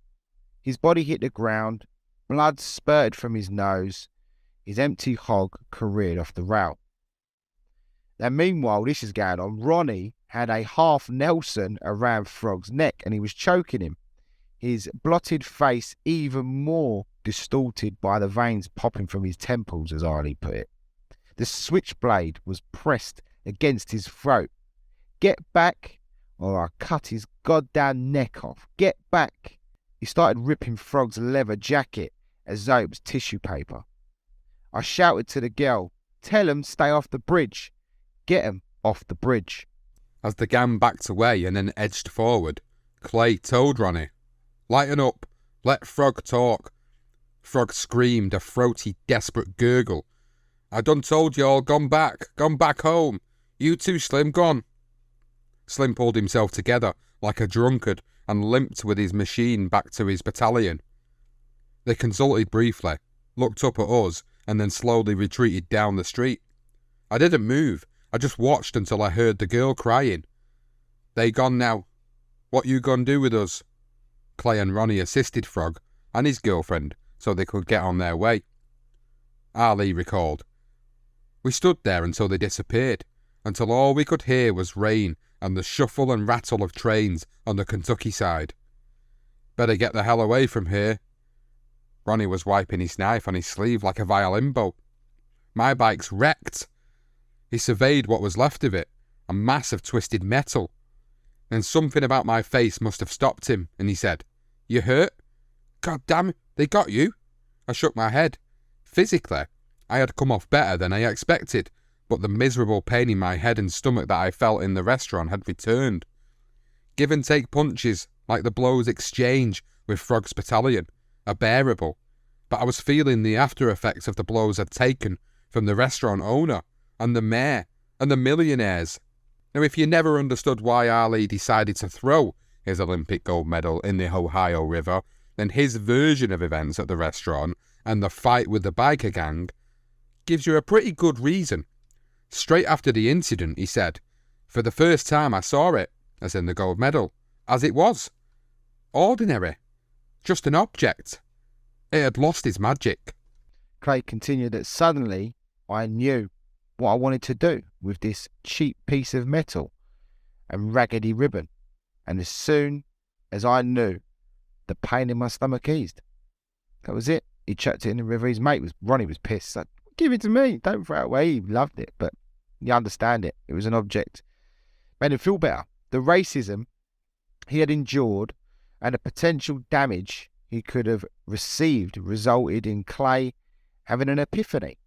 Speaker 2: His body hit the ground, blood spurted from his nose, his empty hog careered off the rail. Now meanwhile this is going on, Ronnie had a half Nelson around Frog's neck and he was choking him, his blotted face even more distorted by the veins popping from his temples, as Arlie put it. The switchblade was pressed against his throat. "Get back or I'll cut his goddamn neck off. Get back." He started ripping Frog's leather jacket as though it was tissue paper. I shouted to the girl, "Tell him stay off the bridge. Get him off the bridge."
Speaker 1: As the gang backed away and then edged forward, Clay told Ronnie, "Lighten up, let Frog talk." Frog screamed, a throaty, desperate gurgle. "I done told y'all, gone back home. You too, Slim, gone." Slim pulled himself together like a drunkard and limped with his machine back to his battalion. They consulted briefly, looked up at us, and then slowly retreated down the street. I didn't move, I just watched until I heard the girl crying. "They gone now. What you gonna do with us?" Clay and Ronnie assisted Frog and his girlfriend so they could get on their way. Ali recalled, "We stood there until they disappeared, until all we could hear was rain and the shuffle and rattle of trains on the Kentucky side. Better get the hell away from here." Ronnie was wiping his knife on his sleeve like a violin bow. "My bike's wrecked." He surveyed what was left of it, a mass of twisted metal. Then something about my face must have stopped him, and he said, "You hurt?" "God damn, they got you." I shook my head. Physically, I had come off better than I expected, but the miserable pain in my head and stomach that I felt in the restaurant had returned. Give and take punches, like the blows exchanged with Frog's battalion, are bearable, but I was feeling the after effects of the blows I'd taken from the restaurant owner, and the mayor, and the millionaires. Now, if you never understood why Ali decided to throw his Olympic gold medal in the Ohio River, then his version of events at the restaurant and the fight with the biker gang gives you a pretty good reason. Straight after the incident, he said, "For the first time I saw it, as in the gold medal, as it was. Ordinary. Just an object. It had lost its magic."
Speaker 2: Clay continued that suddenly I knew what I wanted to do with this cheap piece of metal and raggedy ribbon, and as soon as I knew, the pain in my stomach eased. That was it. He chucked it in the river. His mate Ronnie was pissed. Like, "Give it to me, don't throw it away." He loved it, but you understand it. It was an object. Made him feel better. The racism he had endured and the potential damage he could have received resulted in Clay having an epiphany.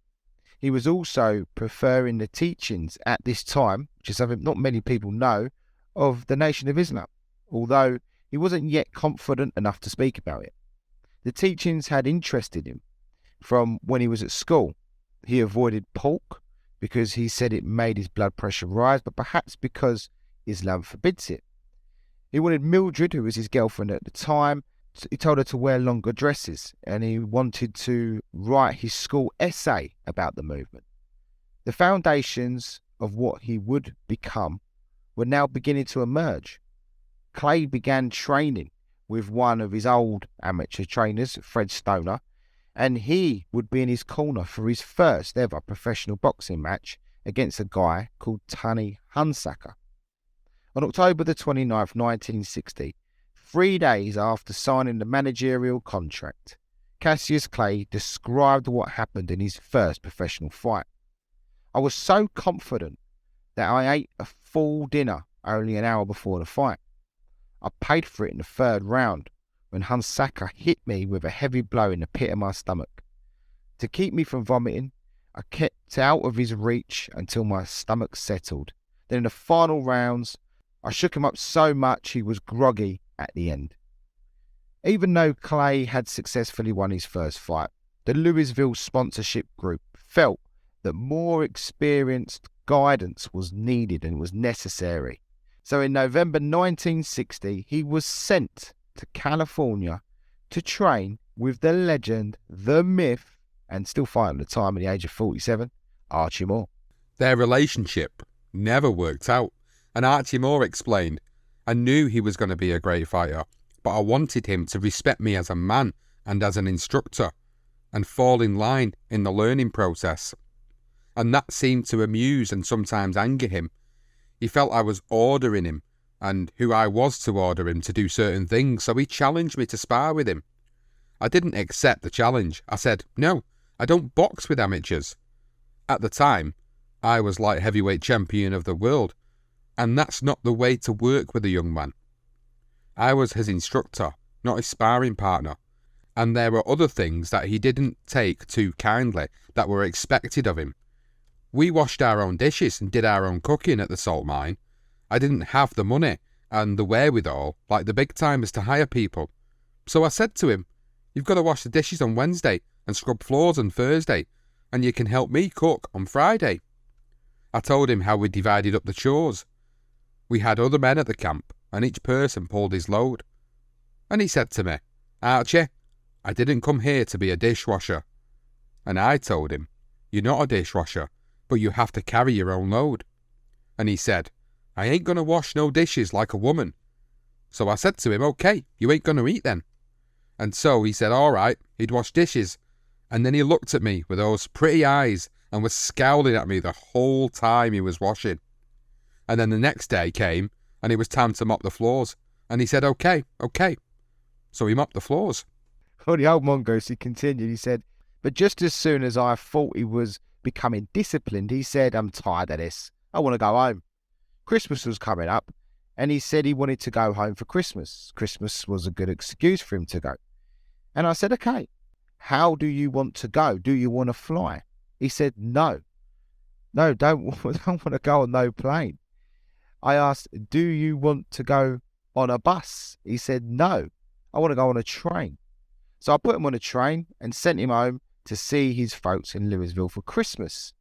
Speaker 2: He was also preferring the teachings at this time, which is something not many people know, of the Nation of Islam, although he wasn't yet confident enough to speak about it. The teachings had interested him from when he was at school. He avoided pork because he said it made his blood pressure rise, but perhaps because Islam forbids it. He wanted Mildred, who was his girlfriend at the time, he told her to wear longer dresses, and he wanted to write his school essay about the movement. The foundations of what he would become were now beginning to emerge. Clay began training with one of his old amateur trainers, Fred Stoner, and he would be in his corner for his first ever professional boxing match against a guy called Tony Hunsaker. On October the 29th, 1960, 3 days after signing the managerial contract, Cassius Clay described what happened in his first professional fight. I was so confident that I ate a full dinner only an hour before the fight. I paid for it in the third round when Hunsaker hit me with a heavy blow in the pit of my stomach. To keep me from vomiting, I kept out of his reach until my stomach settled. Then in the final rounds, I shook him up so much he was groggy at the end. Even though Clay had successfully won his first fight, the Louisville sponsorship group felt that more experienced guidance was needed and was necessary. So in November 1960, he was sent to California to train with the legend, the myth, and still fighting at the time at the age of 47, Archie Moore.
Speaker 1: Their relationship never worked out, and Archie Moore explained, "I knew he was going to be a great fighter, but I wanted him to respect me as a man and as an instructor, and fall in line in the learning process. And that seemed to amuse and sometimes anger him. He felt I was ordering him, and who I was to order him to do certain things, so he challenged me to spar with him. I didn't accept the challenge. I said, no, I don't box with amateurs. At the time, I was light heavyweight champion of the world, and that's not the way to work with a young man. I was his instructor, not his sparring partner, and there were other things that he didn't take too kindly that were expected of him. We washed our own dishes and did our own cooking at the salt mine. I didn't have the money and the wherewithal like the big timers to hire people. So I said to him, you've got to wash the dishes on Wednesday and scrub floors on Thursday, and you can help me cook on Friday. I told him how we divided up the chores. We had other men at the camp, and each person pulled his load. And he said to me, Archie, I didn't come here to be a dishwasher. And I told him, you're not a dishwasher, but you have to carry your own load. And he said, I ain't going to wash no dishes like a woman. So I said to him, okay, you ain't going to eat then. And so he said, all right, he'd wash dishes. And then he looked at me with those pretty eyes and was scowling at me the whole time he was washing. And then the next day came and it was time to mop the floors. And he said, okay. So he mopped the floors.
Speaker 2: For the old mongoose, he continued, he said, but just as soon as I thought he was becoming disciplined, he said, I'm tired of this. I want to go home. Christmas was coming up, and he said he wanted to go home for Christmas. Christmas was a good excuse for him to go. And I said, okay, how do you want to go? Do you want to fly? He said, no, don't want to go on no plane. I asked, do you want to go on a bus? He said, no, I want to go on a train. So I put him on a train and sent him home to see his folks in Louisville for Christmas.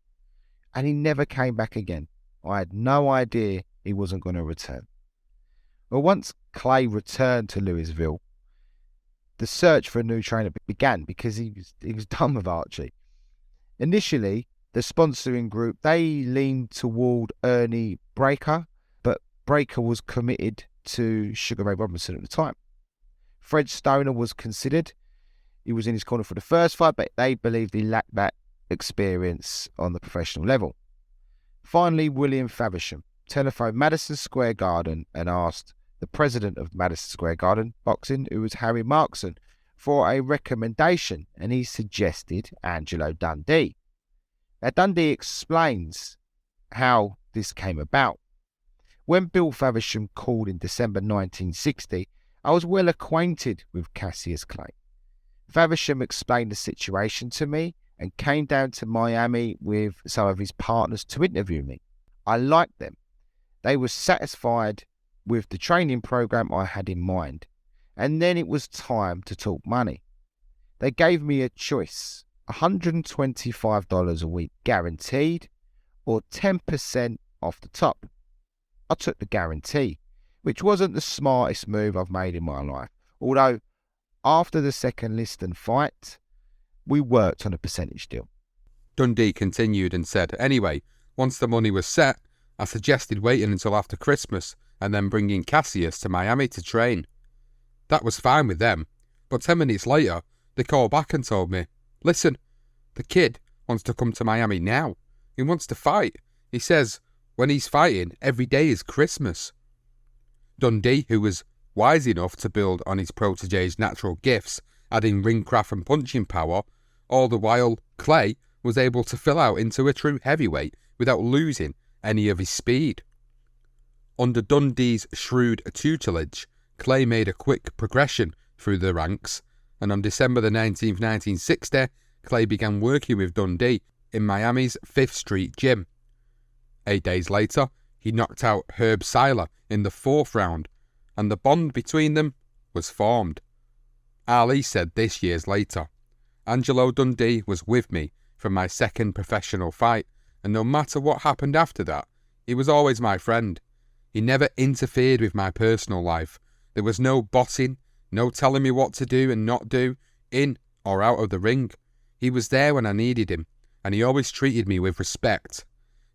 Speaker 2: And he never came back again. I had no idea he wasn't going to return. Well, once Clay returned to Louisville, the search for a new trainer began because he was done with Archie. Initially, the sponsoring group, they leaned toward Ernie Breaker, but Breaker was committed to Sugar Ray Robinson at the time. Fred Stoner was considered. He was in his corner for the first fight, but they believed he lacked that experience on the professional level. Finally, William Faversham telephoned Madison Square Garden and asked the president of Madison Square Garden Boxing, who was Harry Markson, for a recommendation, and he suggested Angelo Dundee. Now, Dundee explains how this came about. When Bill Faversham called in December 1960, I was well acquainted with Cassius Clay. Faversham explained the situation to me and came down to Miami with some of his partners to interview me. I liked them. They were satisfied with the training program I had in mind. And then it was time to talk money. They gave me a choice, $125 a week guaranteed or 10% off the top. I took the guarantee, which wasn't the smartest move I've made in my life, although After the second Liston fight, we worked on a percentage deal.
Speaker 1: Dundee continued and said, anyway, once the money was set, I suggested waiting until after Christmas and then bringing Cassius to Miami to train. That was fine with them, but 10 minutes later, they called back and told me, listen, the kid wants to come to Miami now. He wants to fight. He says when he's fighting, every day is Christmas. Dundee, who was wise enough to build on his protege's natural gifts, adding ringcraft and punching power, all the while Clay was able to fill out into a true heavyweight without losing any of his speed. Under Dundee's shrewd tutelage, Clay made a quick progression through the ranks, and on December the 19th, 1960, Clay began working with Dundee in Miami's 5th Street gym. 8 days later, he knocked out Herb Seiler in the 4th round, and the bond between them was formed. Ali said this years later, Angelo Dundee was with me from my second professional fight, and no matter what happened after that, he was always my friend. He never interfered with my personal life. There was no bossing, no telling me what to do and not do, in or out of the ring. He was there when I needed him, and he always treated me with respect.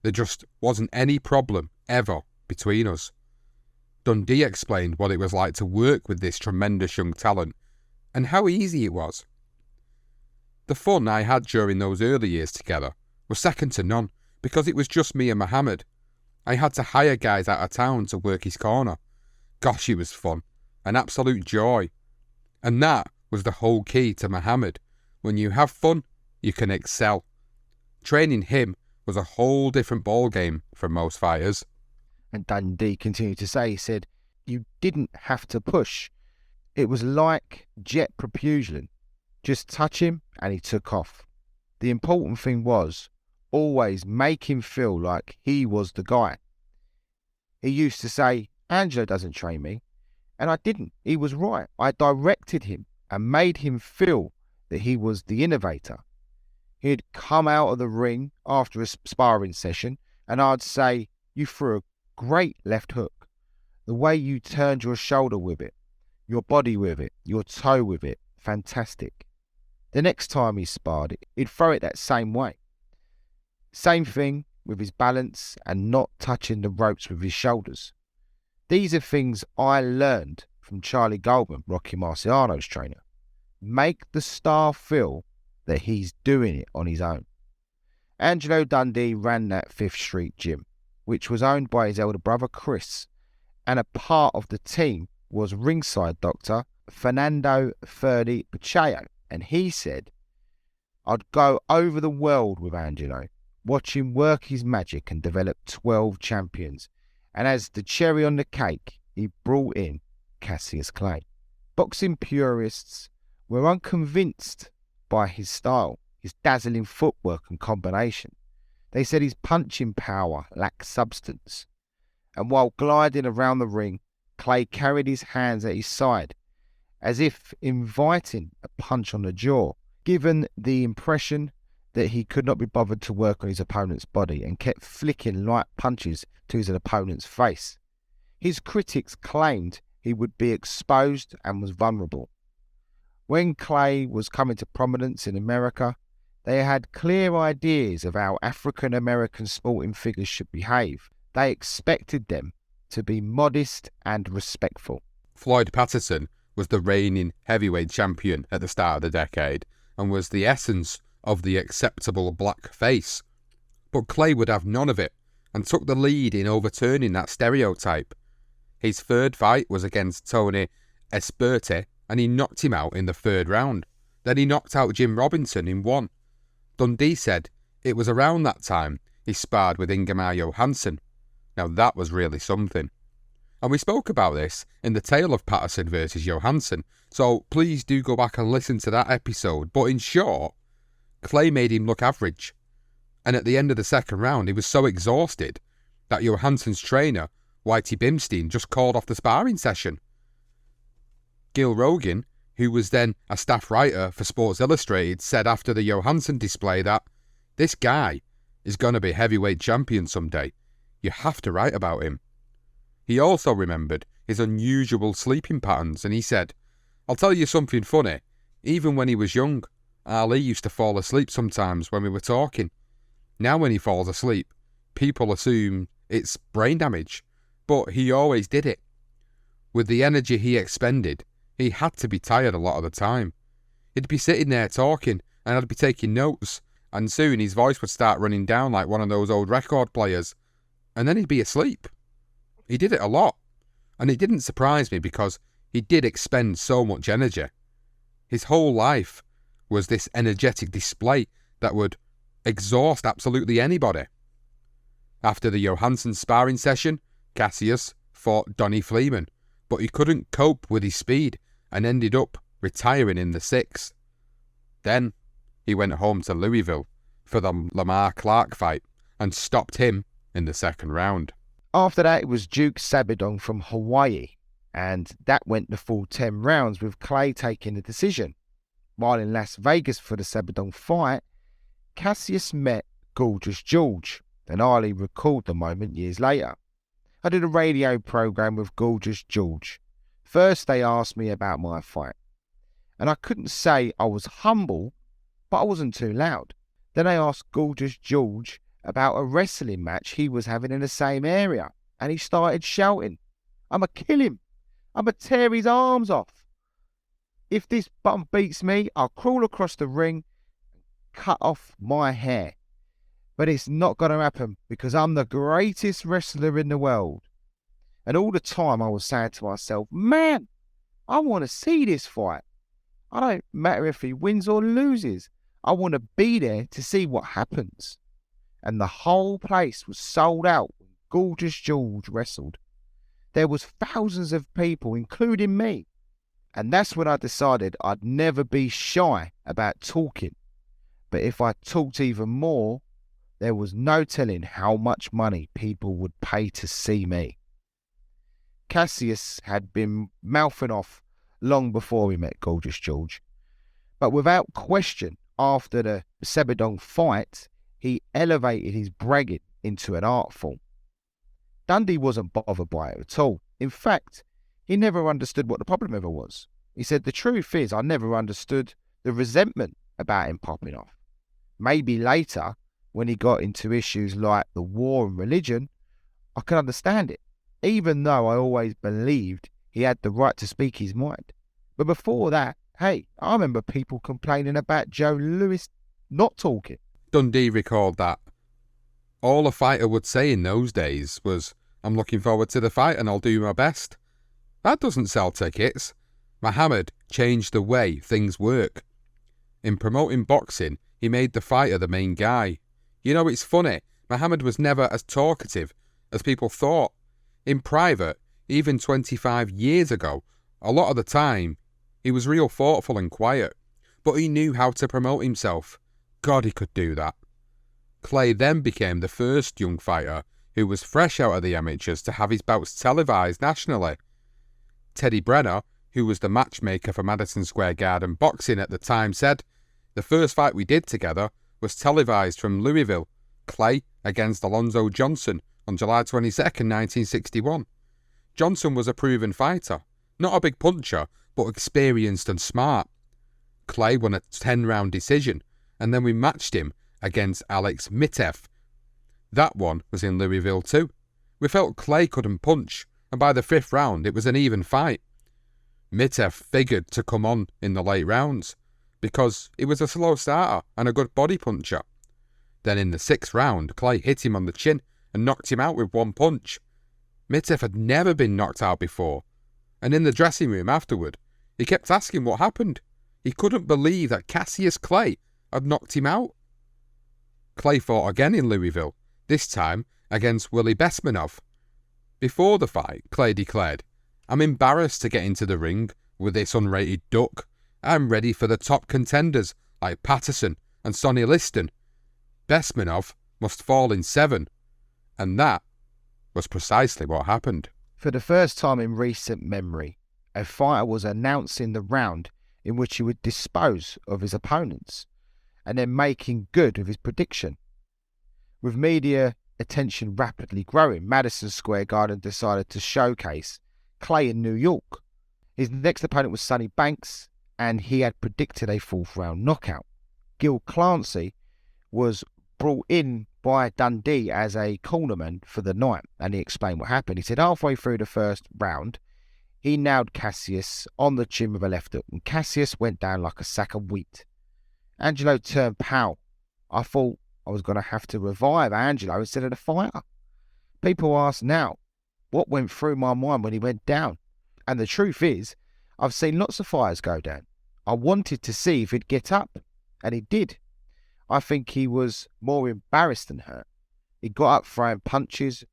Speaker 1: There just wasn't any problem, ever, between us. Dundee explained what it was like to work with this tremendous young talent, and how easy it was. The fun I had during those early years together was second to none, because it was just me and Muhammad. I had to hire guys out of town to work his corner. Gosh, it was fun, an absolute joy. And that was the whole key to Muhammad. When you have fun, you can excel. Training him was a whole different ballgame from most fighters.
Speaker 2: And Dundee continued to say, he said, you didn't have to push. It was like jet propulsion. Just touch him and he took off. The important thing was always make him feel like he was the guy. He used to say, Angelo doesn't train me. And I didn't. He was right. I directed him and made him feel that he was the innovator. He'd come out of the ring after a sparring session and I'd say, you threw a great left hook. The way you turned your shoulder with it, your body with it, your toe with it, fantastic. The next time he sparred, he'd throw it that same way. Same thing with his balance and not touching the ropes with his shoulders. These are things I learned from Charlie Goldman, Rocky Marciano's trainer. Make the star feel that he's doing it on his own. Angelo Dundee ran that 5th Street gym, which was owned by his elder brother Chris, and a part of the team was ringside doctor Fernando Ferdi Pacheco, and he said, I'd go over the world with Angelo, watch him work his magic and develop 12 champions, and as the cherry on the cake, he brought in Cassius Clay. Boxing purists were unconvinced by his style, his dazzling footwork and combination. They said his punching power lacked substance. And while gliding around the ring, Clay carried his hands at his side, as if inviting a punch on the jaw, given the impression that he could not be bothered to work on his opponent's body and kept flicking light punches to his opponent's face. His critics claimed he would be exposed and was vulnerable. When Clay was coming to prominence in America, they had clear ideas of how African American sporting figures should behave. They expected them to be modest and respectful.
Speaker 1: Floyd Patterson was the reigning heavyweight champion at the start of the decade and was the essence of the acceptable black face. But Clay would have none of it and took the lead in overturning that stereotype. His third fight was against Tony Esperti and he knocked him out in the 3rd round. Then he knocked out Jim Robinson in 1. Dundee said it was around that time he sparred with Ingemar Johansson. Now that was really something. And we spoke about this in the tale of Patterson versus Johansson, so please do go back and listen to that episode. But in short, Clay made him look average. And at the end of the 2nd round, he was so exhausted that Johansson's trainer, Whitey Bimstein, just called off the sparring session. Gil Rogan, who was then a staff writer for Sports Illustrated, said after the Johansson display that this guy is going to be heavyweight champion someday. You have to write about him. He also remembered his unusual sleeping patterns and he said, I'll tell you something funny. Even when he was young, Ali used to fall asleep sometimes when we were talking. Now when he falls asleep, people assume it's brain damage, but he always did it. With the energy he expended, he had to be tired a lot of the time. He'd be sitting there talking, and I'd be taking notes, and soon his voice would start running down like one of those old record players, and then he'd be asleep. He did it a lot, and it didn't surprise me because he did expend so much energy. His whole life was this energetic display that would exhaust absolutely anybody. After the Johansson sparring session, Cassius fought Donnie Fleeman, but he couldn't cope with his speed and ended up retiring in the 6th. Then he went home to Louisville for the Lamar Clark fight and stopped him in the 2nd round.
Speaker 2: After that, it was Duke Sabedong from Hawaii, and that went the full 10 rounds with Clay taking the decision. While in Las Vegas for the Sabedong fight, Cassius met Gorgeous George, and Ali recalled the moment years later. I did a radio program with Gorgeous George. First they asked me about my fight, and I couldn't say I was humble, but I wasn't too loud. Then they asked Gorgeous George about a wrestling match he was having in the same area, and he started shouting, "I'ma kill him. I'ma tear his arms off. If this bum beats me, I'll crawl across the ring and cut off my hair. But it's not going to happen because I'm the greatest wrestler in the world." And all the time I was saying to myself, man, I want to see this fight. I don't matter if he wins or loses. I want to be there to see what happens. And the whole place was sold out when Gorgeous George wrestled. There was thousands of people, including me. And that's when I decided I'd never be shy about talking. But if I talked even more, there was no telling how much money people would pay to see me. Cassius had been mouthing off long before we met Gorgeous George. But without question, after the Sabedong fight, he elevated his bragging into an art form. Dundee wasn't bothered by it at all. In fact, he never understood what the problem ever was. He said, "The truth is, I never understood the resentment about him popping off. Maybe later, when he got into issues like the war and religion, I could understand it, even though I always believed he had the right to speak his mind. But before that, hey, I remember people complaining about Joe Louis not talking."
Speaker 1: Dundee recalled that all a fighter would say in those days was, "I'm looking forward to the fight and I'll do my best." That doesn't sell tickets. Muhammad changed the way things work. In promoting boxing, he made the fighter the main guy. You know, it's funny, Muhammad was never as talkative as people thought. In private, even 25 years ago, a lot of the time, he was real thoughtful and quiet, but he knew how to promote himself. God, he could do that. Clay then became the first young fighter who was fresh out of the amateurs to have his bouts televised nationally. Teddy Brenner, who was the matchmaker for Madison Square Garden boxing at the time, said, "The first fight we did together was televised from Louisville, Clay against Alonzo Johnson on July 22nd, 1961. Johnson was a proven fighter, not a big puncher, but experienced and smart. Clay won a 10-round decision, and then we matched him against Alex Mitev. That one was in Louisville too. We felt Clay couldn't punch, and by the 5th round it was an even fight. Mitev figured to come on in the late rounds, because he was a slow starter and a good body puncher. Then in the 6th round, Clay hit him on the chin and knocked him out with one punch. Mitev had never been knocked out before, and in the dressing room afterward, he kept asking what happened. He couldn't believe that Cassius Clay had knocked him out. Clay fought again in Louisville, this time against Willie Besmanov. Before the fight, Clay declared, "I'm embarrassed to get into the ring with this unrated duck. I'm ready for the top contenders like Patterson and Sonny Liston. Besmanov must fall in 7. And that was precisely what happened.
Speaker 2: For the first time in recent memory, a fighter was announcing the round in which he would dispose of his opponents, and then making good of his prediction. With media attention rapidly growing, Madison Square Garden decided to showcase Clay in New York. His next opponent was Sonny Banks, and he had predicted a fourth round knockout. Gil Clancy was brought in by Dundee as a cornerman for the night, and he explained what happened. He said halfway through the first round, he nailed Cassius on the chin with a left hook, and Cassius went down like a sack of wheat. Angelo turned pale. I thought I was going to have to revive Angelo instead of the fighter. People ask now, what went through my mind when he went down? And the truth is, I've seen lots of fighters go down. I wanted to see if he'd get up, and he did. I think he was more embarrassed than hurt. He got up throwing punches,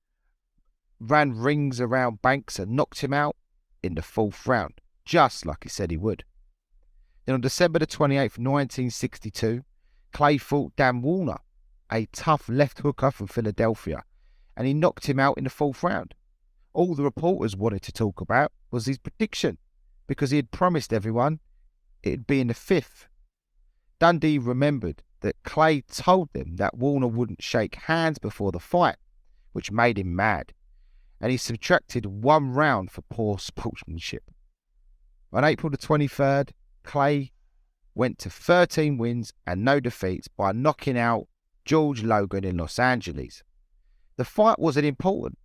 Speaker 2: ran rings around Banks and knocked him out in the fourth round, just like he said he would. Then on December the 28th, 1962, Clay fought Dan Warner, a tough left hooker from Philadelphia, and he knocked him out in the fourth round. All the reporters wanted to talk about was his prediction, because he had promised everyone it'd be in the fifth. Dundee remembered that Clay told them that Warner wouldn't shake hands before the fight, which made him mad, and he subtracted 1 round for poor sportsmanship. On April the 23rd, Clay went to 13 wins and no defeats by knocking out George Logan in Los Angeles. The fight wasn't important,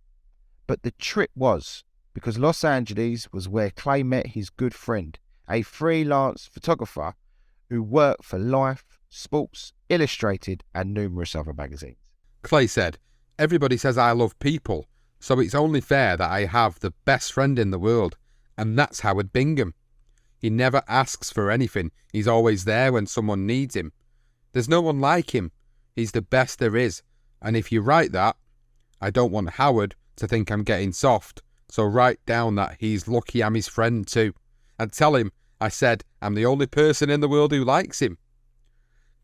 Speaker 2: but the trip was, because Los Angeles was where Clay met his good friend, a freelance photographer who worked for Life, Sports Illustrated and numerous other magazines.
Speaker 1: Clay said, "Everybody says I love people, so it's only fair that I have the best friend in the world, and that's Howard Bingham. He never asks for anything. He's always there when someone needs him. There's no one like him. He's the best there is. And if you write that, I don't want Howard to think I'm getting soft, so write down that he's lucky I'm his friend too. And tell him I said I'm the only person in the world who likes him."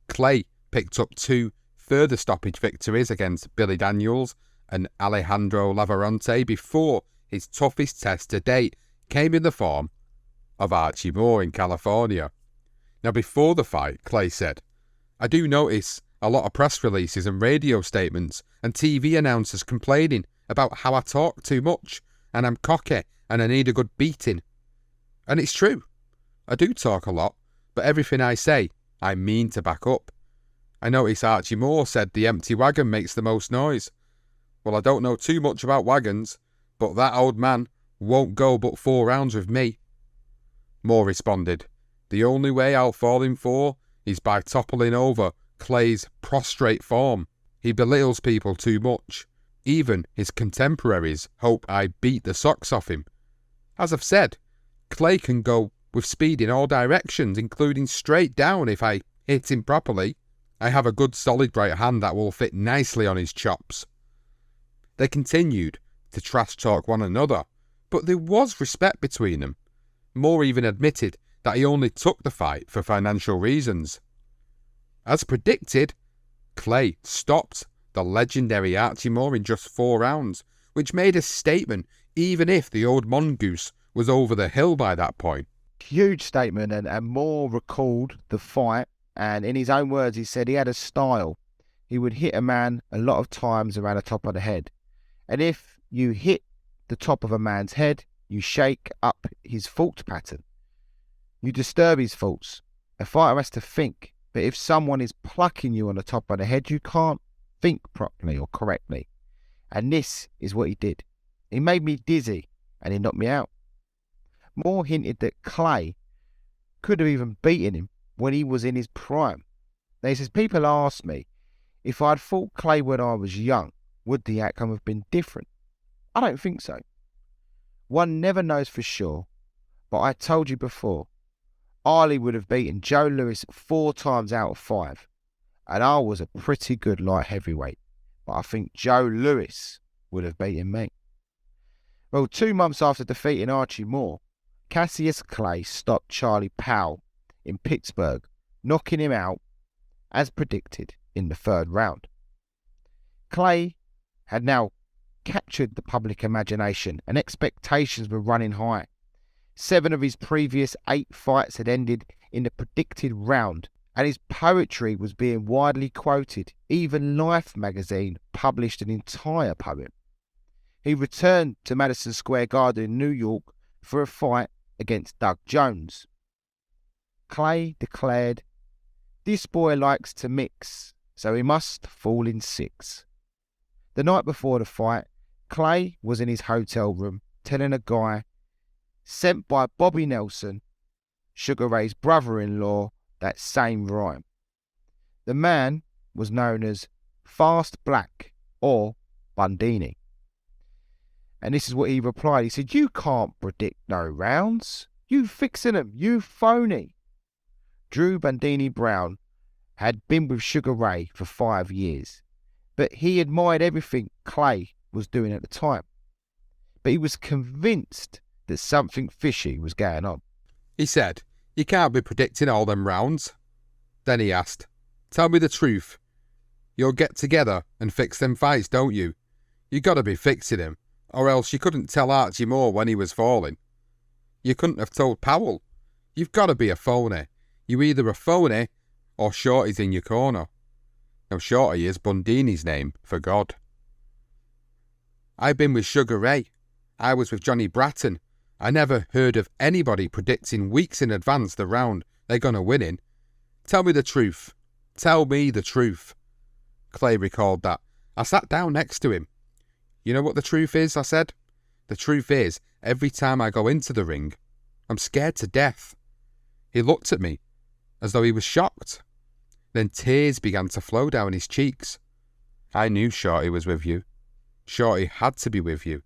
Speaker 1: Clay picked up 2 further stoppage victories against Billy Daniels and Alejandro Lavarante before his toughest test to date came in the form of Archie Moore in California. Now, before the fight, Clay said, "I do notice a lot of press releases and radio statements and TV announcers complaining about how I talk too much and I'm cocky and I need a good beating. And it's true. I do talk a lot, but everything I say, I mean to back up. I notice Archie Moore said the empty wagon makes the most noise. Well, I don't know too much about wagons, but that old man won't go but 4 rounds with me." Moore responded, "The only way I'll fall in 4 is by toppling over Clay's prostrate form. He belittles people too much. Even his contemporaries hope I beat the socks off him. As I've said, Clay can go with speed in all directions, including straight down if I hit him properly. I have a good solid right hand that will fit nicely on his chops." They continued to trash talk one another, but there was respect between them. Moore even admitted that he only took the fight for financial reasons. As predicted, Clay stopped the legendary Archie Moore in just 4 rounds, which made a statement even if the old mongoose was over the hill by that point.
Speaker 2: Huge statement, and Moore recalled the fight, and in his own words, he said he had a style. He would hit a man a lot of times around the top of the head. And if you hit the top of a man's head, you shake up his thought pattern. You disturb his thoughts. A fighter has to think, but if someone is plucking you on the top of the head, you can't think properly or correctly. And this is what he did. He made me dizzy and he knocked me out. Moore hinted that Clay could have even beaten him when he was in his prime. Now he says, people ask me if I'd fought Clay when I was young, would the outcome have been different? I don't think so. One never knows for sure, but I told you before, Ali would have beaten Joe Louis 4 times out of 5, and I was a pretty good light heavyweight, but I think Joe Louis would have beaten me. Well, 2 months after defeating Archie Moore, Cassius Clay stopped Charlie Powell in Pittsburgh, knocking him out, as predicted, in the 3rd round. Clay had now captured the public imagination and expectations were running high. 7 of his previous 8 fights had ended in the predicted round, and his poetry was being widely quoted. Even Life magazine published an entire poem. He returned to Madison Square Garden in New York for a fight against Doug Jones. Clay declared, "This boy likes to mix, so he must fall in 6. The night before the fight, Clay was in his hotel room telling a guy sent by Bobby Nelson, Sugar Ray's brother-in-law, that same rhyme. The man was known as Fast Black or Bundini. And this is what he replied. He said, "You can't predict no rounds. You fixing them, you phony." Drew Bundini Brown had been with Sugar Ray for 5 years, but he admired everything Clay was doing at the time. But he was convinced that something fishy was going on.
Speaker 1: He said, "You can't be predicting all them rounds." Then he asked, "Tell me the truth. You'll get together and fix them fights, don't you? You gotta be fixing him, or else you couldn't tell Archie Moore when he was falling. You couldn't have told Powell. You've gotta be a phony. You either a phony or Shorty's in your corner." Now Shorty is Bundini's name for God. "I've been with Sugar Ray. I was with Johnny Bratton. I never heard of anybody predicting weeks in advance the round they're gonna win in. Tell me the truth. Tell me the truth." Clay recalled that. "I sat down next to him. You know what the truth is?" I said. "The truth is, every time I go into the ring, I'm scared to death." He looked at me as though he was shocked. Then tears began to flow down his cheeks. "I knew Shorty was with you. Shorty had to be with you."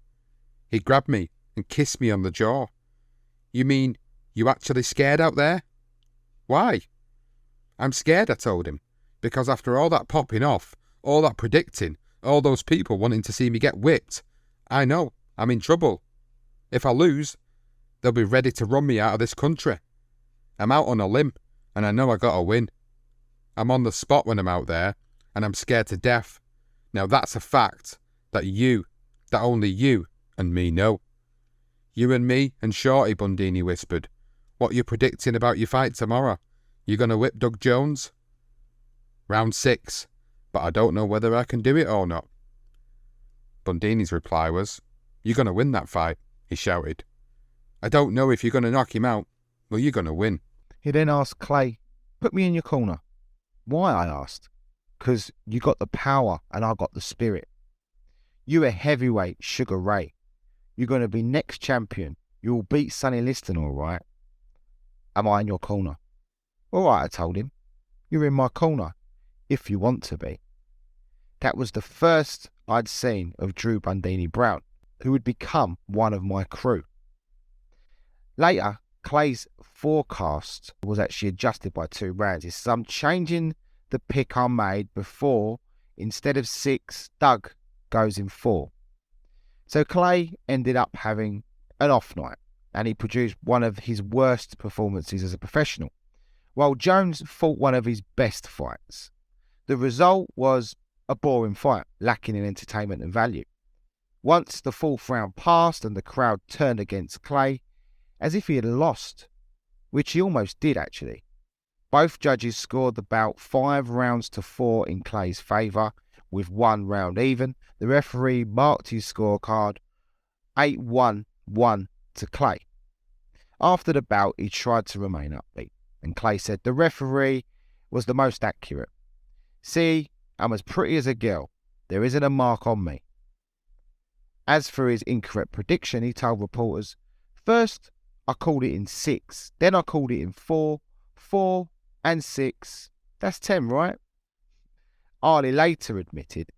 Speaker 1: He grabbed me and kissed me on the jaw. "You mean you actually scared out there?" "Why?" "I'm scared," I told him, "because after all that popping off, all that predicting, all those people wanting to see me get whipped, I know I'm in trouble. If I lose, they'll be ready to run me out of this country. I'm out on a limb, and I know I gotta win. I'm on the spot when I'm out there, and I'm scared to death. Now that's a fact that only you and me know." "You and me and Shorty," Bundini whispered. "What you predicting about your fight tomorrow? You gonna whip Doug Jones?" "Round 6, but I don't know whether I can do it or not." Bundini's reply was, "You're gonna win that fight," he shouted. "I don't know if you're gonna knock him out, but you're gonna win."
Speaker 2: He then asked Clay, "Put me in your corner." "Why?" I asked. "'Cause you got the power and I got the spirit. You a heavyweight Sugar Ray. You're going to be next champion. You'll beat Sonny Liston, all right. Am I in your corner?" "All right," I told him. "You're in my corner, if you want to be." That was the first I'd seen of Drew Bundini Brown, who would become one of my crew. Later, Clay's forecast was actually adjusted by 2 rounds. He said, "I'm changing the pick I made before. Instead of 6, Doug goes in 4. So Clay ended up having an off night, and he produced one of his worst performances as a professional, while Jones fought one of his best fights. The result was a boring fight, lacking in entertainment and value. Once the 4th round passed and the crowd turned against Clay, as if he had lost, which he almost did actually. Both judges scored the bout 5 rounds to 4 in Clay's favour, with 1 round even. The referee marked his scorecard 8-1-1 to Clay. After the bout, he tried to remain upbeat, and Clay said the referee was the most accurate. "See, I'm as pretty as a girl. There isn't a mark on me." As for his incorrect prediction, he told reporters, "First, I called it in 6, then I called it in 4, 4 and 6. That's 10, right?" Ali later admitted,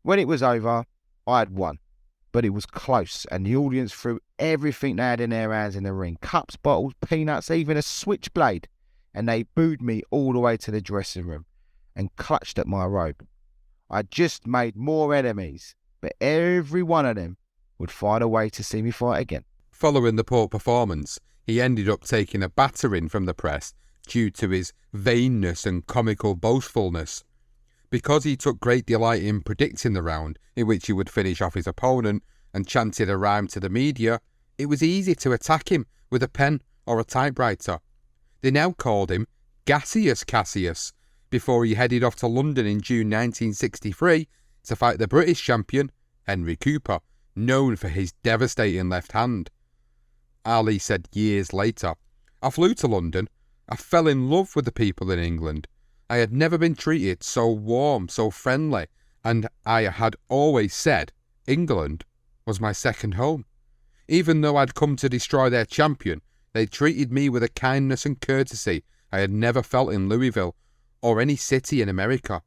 Speaker 2: "When it was over, I had won, but it was close, and the audience threw everything they had in their hands in the ring, cups, bottles, peanuts, even a switchblade, and they booed me all the way to the dressing room and clutched at my robe. I just made more enemies, but every one of them would find a way to see me fight again."
Speaker 1: Following the poor performance, he ended up taking a battering from the press due to his vainness and comical boastfulness. Because he took great delight in predicting the round in which he would finish off his opponent and chanted a rhyme to the media, it was easy to attack him with a pen or a typewriter. They now called him Cassius before he headed off to London in June 1963 to fight the British champion, Henry Cooper, known for his devastating left hand. Ali said years later. I flew to London. I fell in love with the people in England. I had never been treated so warm, so friendly, and I had always said England was my second home. Even though I'd come to destroy their champion, they treated me with a kindness and courtesy I had never felt in Louisville or any city in America.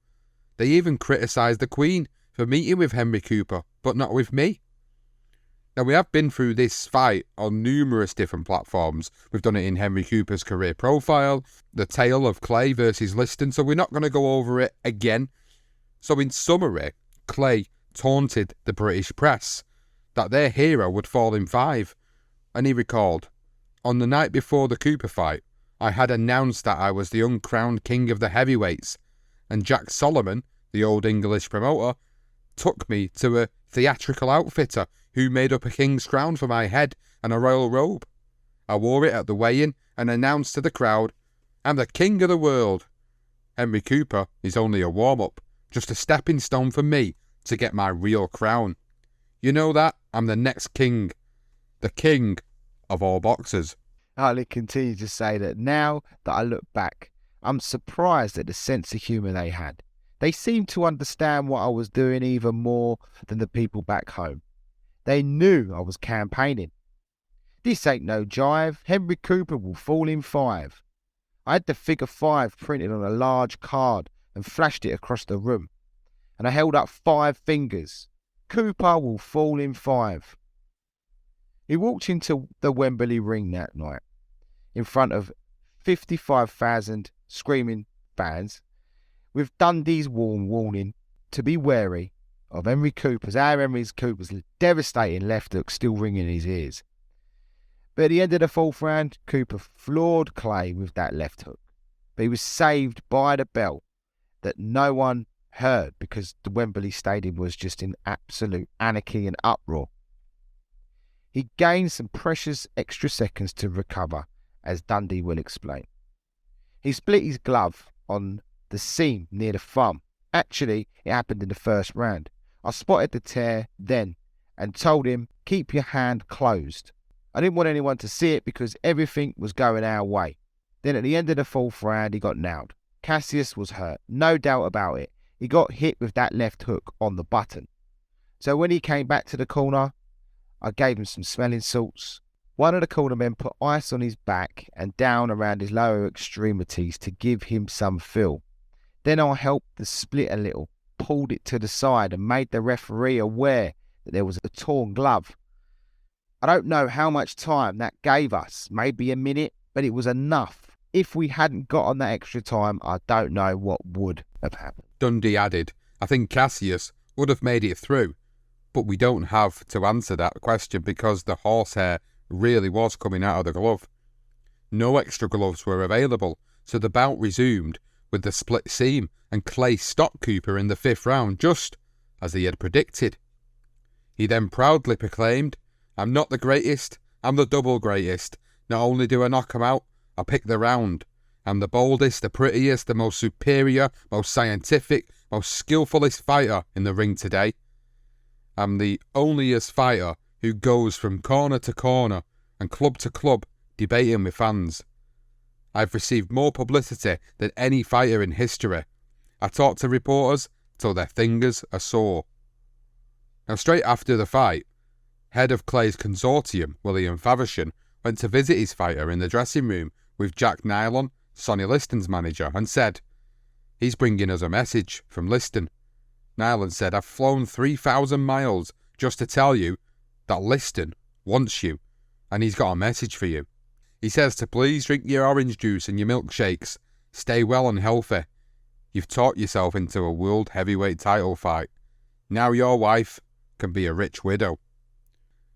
Speaker 1: They even criticised the Queen for meeting with Henry Cooper, but not with me. Now, we have been through this fight on numerous different platforms. We've done it in Henry Cooper's career profile, the tale of Clay versus Liston, so we're not going to go over it again. So in summary, Clay taunted the British press that their hero would fall in 5, and he recalled, "On the night before the Cooper fight, I had announced that I was the uncrowned king of the heavyweights, and Jack Solomon, the old English promoter, took me to a theatrical outfitter who made up a king's crown for my head and a royal robe. I wore it at the weigh-in and announced to the crowd, 'I'm the king of the world.' Henry Cooper is only a warm-up, just a stepping stone for me to get my real crown. You know that? I'm the next king. The king of all boxers."
Speaker 2: Ali continued to say that now that I look back, I'm surprised at the sense of humour they had. They seemed to understand what I was doing even more than the people back home. They knew I was campaigning. This ain't no jive. Henry Cooper will fall in 5. I had the figure 5 printed on a large card and flashed it across the room. And I held up 5 fingers. Cooper will fall in 5. He walked into the Wembley ring that night in front of 55,000 screaming fans with Dundee's warm warning to be wary of Henry Cooper's devastating left hook still ringing in his ears. But at the end of the 4th round, Cooper floored Clay with that left hook. But he was saved by the bell that no one heard because the Wembley Stadium was just in absolute anarchy and uproar. He gained some precious extra seconds to recover, as Dundee will explain. He split his glove on the seam near the thumb. Actually, it happened in the 1st round. I spotted the tear then and told him, "Keep your hand closed." I didn't want anyone to see it because everything was going our way. Then at the end of the 4th round, he got nailed. Cassius was hurt, no doubt about it. He got hit with that left hook on the button. So when he came back to the corner, I gave him some smelling salts. One of the cornermen put ice on his back and down around his lower extremities to give him some feel. Then I helped the split a little, pulled it to the side and made the referee aware that there was a torn glove. I don't know how much time that gave us, maybe a minute, but it was enough. If we hadn't got on that extra time, I don't know what would have happened.
Speaker 1: Dundee added, "I think Cassius would have made it through, but we don't have to answer that question because the horsehair really was coming out of the glove. No extra gloves were available, so the bout resumed with the split seam, and Clay stopped Cooper in the 5th round, just as he had predicted. He then proudly proclaimed, 'I'm not the greatest, I'm the double greatest. Not only do I knock him out, I pick the round. I'm the boldest, the prettiest, the most superior, most scientific, most skillfulest fighter in the ring today. I'm the onlyest fighter who goes from corner to corner and club to club debating with fans. I've received more publicity than any fighter in history. I talk to reporters till their fingers are sore.' Now, straight after the fight, head of Clay's consortium, William Faversham, went to visit his fighter in the dressing room with Jack Nylon, Sonny Liston's manager, and said, 'He's bringing us a message from Liston.' Nylon said, 'I've flown 3,000 miles just to tell you that Liston wants you, and he's got a message for you. He says to please drink your orange juice and your milkshakes. Stay well and healthy. You've talked yourself into a world heavyweight title fight. Now your wife can be a rich widow.'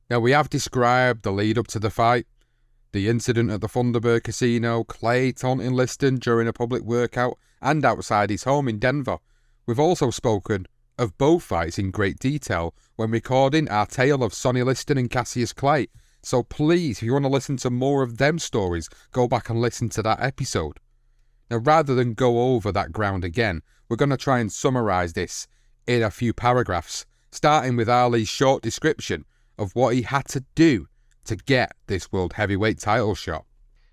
Speaker 1: Now, we have described the lead up to the fight, the incident at the Thunderbird Casino, Clay taunting Liston during a public workout, and outside his home in Denver. We've also spoken of both fights in great detail when recording our tale of Sonny Liston and Cassius Clay. So please, if you want to listen to more of them stories, go back and listen to that episode. Now, rather than go over that ground again, we're going to try and summarise this in a few paragraphs, starting with Ali's short description of what he had to do to get this world heavyweight title shot.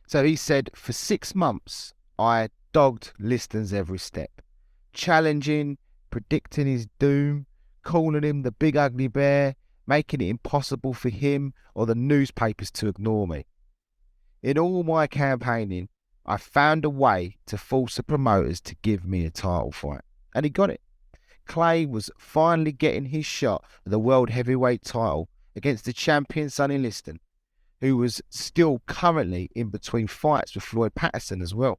Speaker 2: So he said, for 6 months, I dogged Liston's every step, challenging, predicting his doom, calling him the big ugly bear, making it impossible for him or the newspapers to ignore me. In all my campaigning, I found a way to force the promoters to give me a title fight. And he got it. Clay was finally getting his shot at the world heavyweight title against the champion Sonny Liston, who was still currently in between fights with Floyd Patterson as well.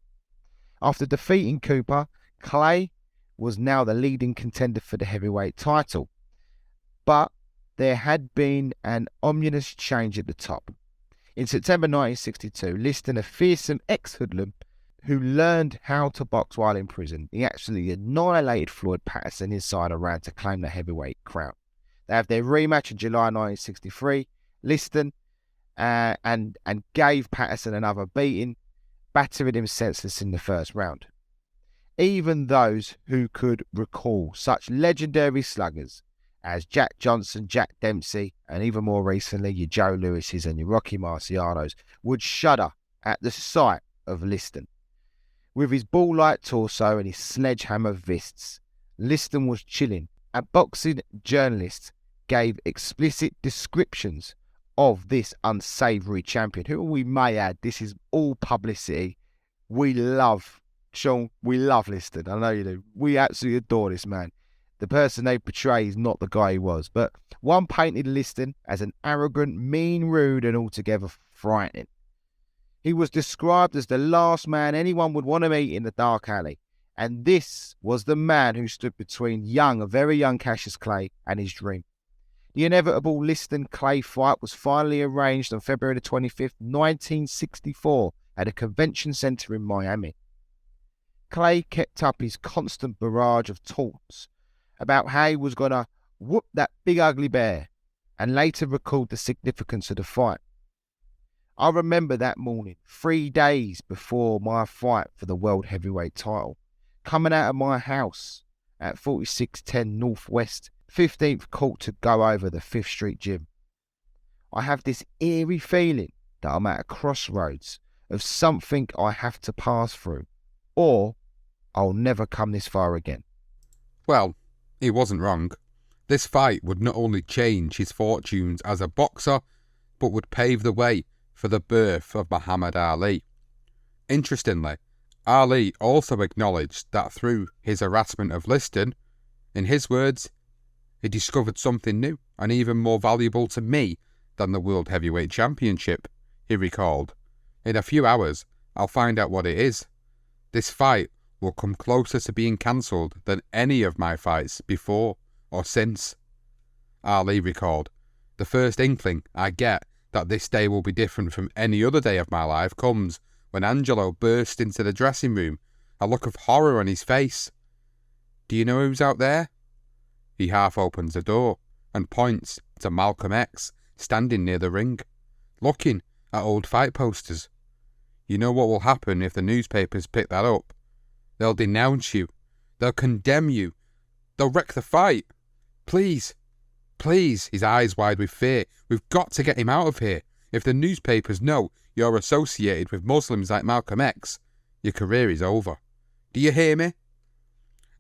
Speaker 2: After defeating Cooper, Clay was now the leading contender for the heavyweight title. But there had been an ominous change at the top. In September 1962, Liston, a fearsome ex-hoodlum who learned how to box while in prison, he actually annihilated Floyd Patterson inside a round to claim the heavyweight crown. They have their rematch in July 1963. Liston and gave Patterson another beating, battering him senseless in the first round. Even those who could recall such legendary sluggers as Jack Johnson, Jack Dempsey, and even more recently your Joe Lewis's and your Rocky Marcianos would shudder at the sight of Liston. With his ball-like torso and his sledgehammer fists, Liston was chilling, and boxing journalists gave explicit descriptions of this unsavoury champion, who we may add, this is all publicity. We love, Sean, we love Liston. I know you do. We absolutely adore this man. The person they portray is not the guy he was, but one painted Liston as an arrogant, mean, rude, and altogether frightening. He was described as the last man anyone would want to meet in the dark alley, and this was the man who stood between a very young Cassius Clay and his dream. The inevitable Liston-Clay fight was finally arranged on February 25th, 1964 at a convention centre in Miami. Clay kept up his constant barrage of taunts about how he was going to whoop that big ugly bear, and later recalled the significance of the fight. I remember that morning, 3 days before my fight for the world heavyweight title, coming out of my house at 4610 Northwest 15th Court to go over the 5th Street gym. I have this eerie feeling that I'm at a crossroads of something I have to pass through, or I'll never come this far again.
Speaker 1: Well, he wasn't wrong. This fight would not only change his fortunes as a boxer, but would pave the way for the birth of Muhammad Ali. Interestingly, Ali also acknowledged that through his harassment of Liston, in his words, he discovered something new and even more valuable to me than the World Heavyweight Championship, he recalled. In a few hours, I'll find out what it is. This fight will come closer to being cancelled than any of my fights before or since. Ali recalled, the first inkling I get that this day will be different from any other day of my life comes when Angelo burst into the dressing room, a look of horror on his face. Do you know who's out there? He half opens the door and points to Malcolm X standing near the ring, looking at old fight posters. You know what will happen if the newspapers pick that up? They'll denounce you. They'll condemn you. They'll wreck the fight. Please, please, his eyes wide with fear. We've got to get him out of here. If the newspapers know you're associated with Muslims like Malcolm X, your career is over. Do you hear me?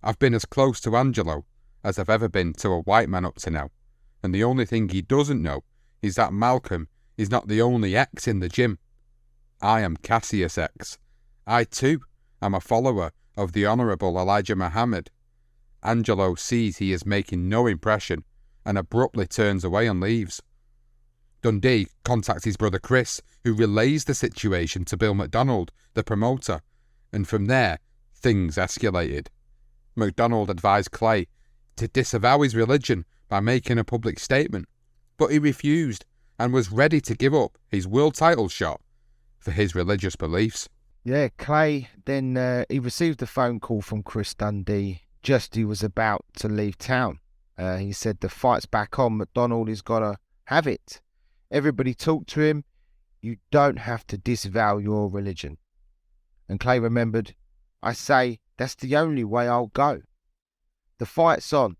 Speaker 1: I've been as close to Angelo as I've ever been to a white man up to now, and the only thing he doesn't know is that Malcolm is not the only X in the gym. I am Cassius X. I too am a follower of the Honourable Elijah Muhammad. Angelo sees he is making no impression and abruptly turns away and leaves. Dundee contacts his brother Chris, who relays the situation to Bill McDonald, the promoter, and from there, things escalated. McDonald advised Clay to disavow his religion by making a public statement, but he refused and was ready to give up his world title shot for his religious beliefs.
Speaker 2: Yeah, Clay then he received a phone call from Chris Dundee just he was about to leave town. He said the fight's back on, McDonald is got to have it. Everybody talked to him. You don't have to disavow your religion. And Clay remembered, I say, that's the only way I'll go. The fight's on.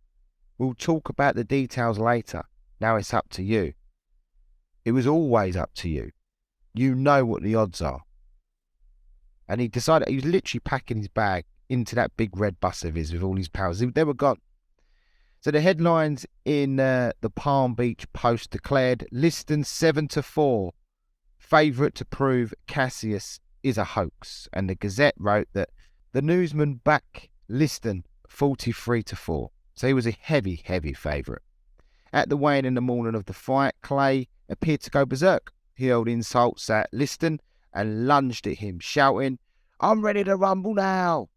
Speaker 2: We'll talk about the details later. Now it's up to you. It was always up to you. You know what the odds are. And he decided, he was literally packing his bag into that big red bus of his with all his powers. They were gone. So the headlines in the Palm Beach Post declared, Liston 7-4, favourite to prove Cassius is a hoax. And the Gazette wrote that the newsman back Liston 43-4. So he was a heavy, heavy favourite. At the weigh-in in the morning of the fight, Clay appeared to go berserk. He hurled insults at Liston and lunged at him, shouting, "I'm ready to rumble now."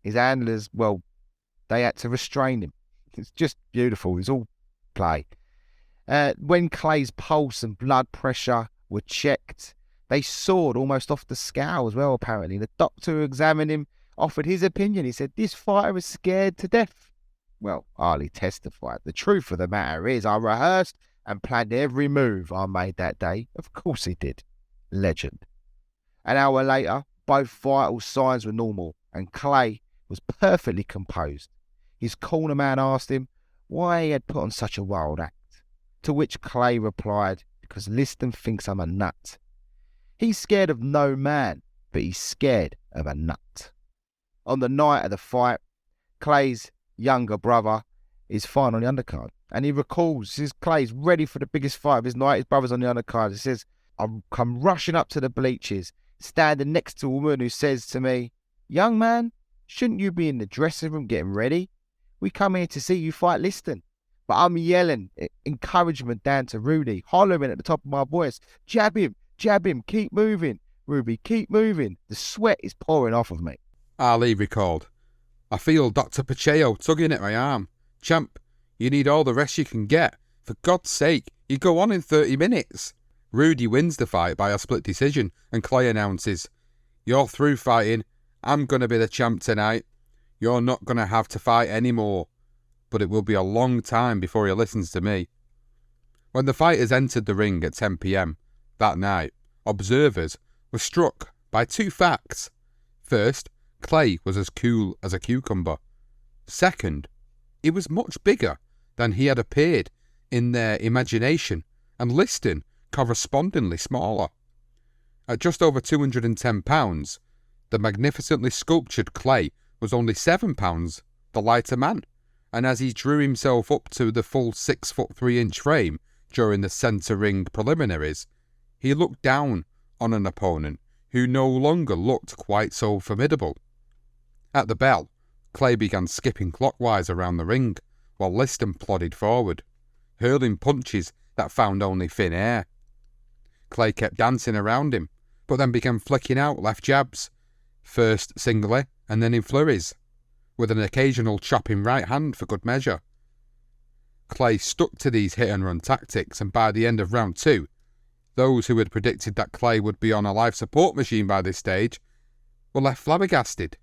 Speaker 2: His handlers, well, they had to restrain him. It's just beautiful. It's all play. When Clay's pulse and blood pressure were checked, they soared almost off the scale as well, apparently. The doctor who examined him offered his opinion. He said, "This fighter is scared to death." Well, Ali testified. The truth of the matter is, I rehearsed and planned every move I made that day. Of course he did. Legend. An hour later, both vital signs were normal, and Clay was perfectly composed. His corner man asked him why he had put on such a wild act, to which Clay replied, "Because Liston thinks I'm a nut." He's scared of no man, but he's scared of a nut. On the night of the fight, Clay's younger brother is fighting on the undercard, and he recalls, says Clay's ready for the biggest fight of his night. His brother's on the undercard. He says, "I'm come rushing up to the bleachers, standing next to a woman who says to me, 'Young man, shouldn't you be in the dressing room getting ready? We come here to see you fight Liston.' But I'm yelling encouragement down to Rudy, hollering at the top of my voice, 'Jab him, keep moving. Ruby, keep moving.' The sweat is pouring off of me."
Speaker 1: Ali recalled, "I feel Dr. Pacheco tugging at my arm. 'Champ, you need all the rest you can get. For God's sake, you go on in 30 minutes. Rudy wins the fight by a split decision, and Clay announces, "You're through fighting. I'm going to be the champ tonight. You're not going to have to fight anymore." But it will be a long time before he listens to me. When the fighters entered the ring at 10 p.m. that night, observers were struck by two facts. First, Clay was as cool as a cucumber. Second, he was much bigger than he had appeared in their imagination, and Liston correspondingly smaller. At just over 210 pounds, the magnificently sculptured Clay was only 7 pounds the lighter man, and as he drew himself up to the full 6'3" frame during the centre ring preliminaries, he looked down on an opponent who no longer looked quite so formidable. At the bell, Clay began skipping clockwise around the ring, while Liston plodded forward, hurling punches that found only thin air. Clay kept dancing around him, but then began flicking out left jabs, first singly and then in flurries, with an occasional chopping right hand for good measure. Clay stuck to these hit-and-run tactics, and by the end of round 2, those who had predicted that Clay would be on a life support machine by this stage were left flabbergasted.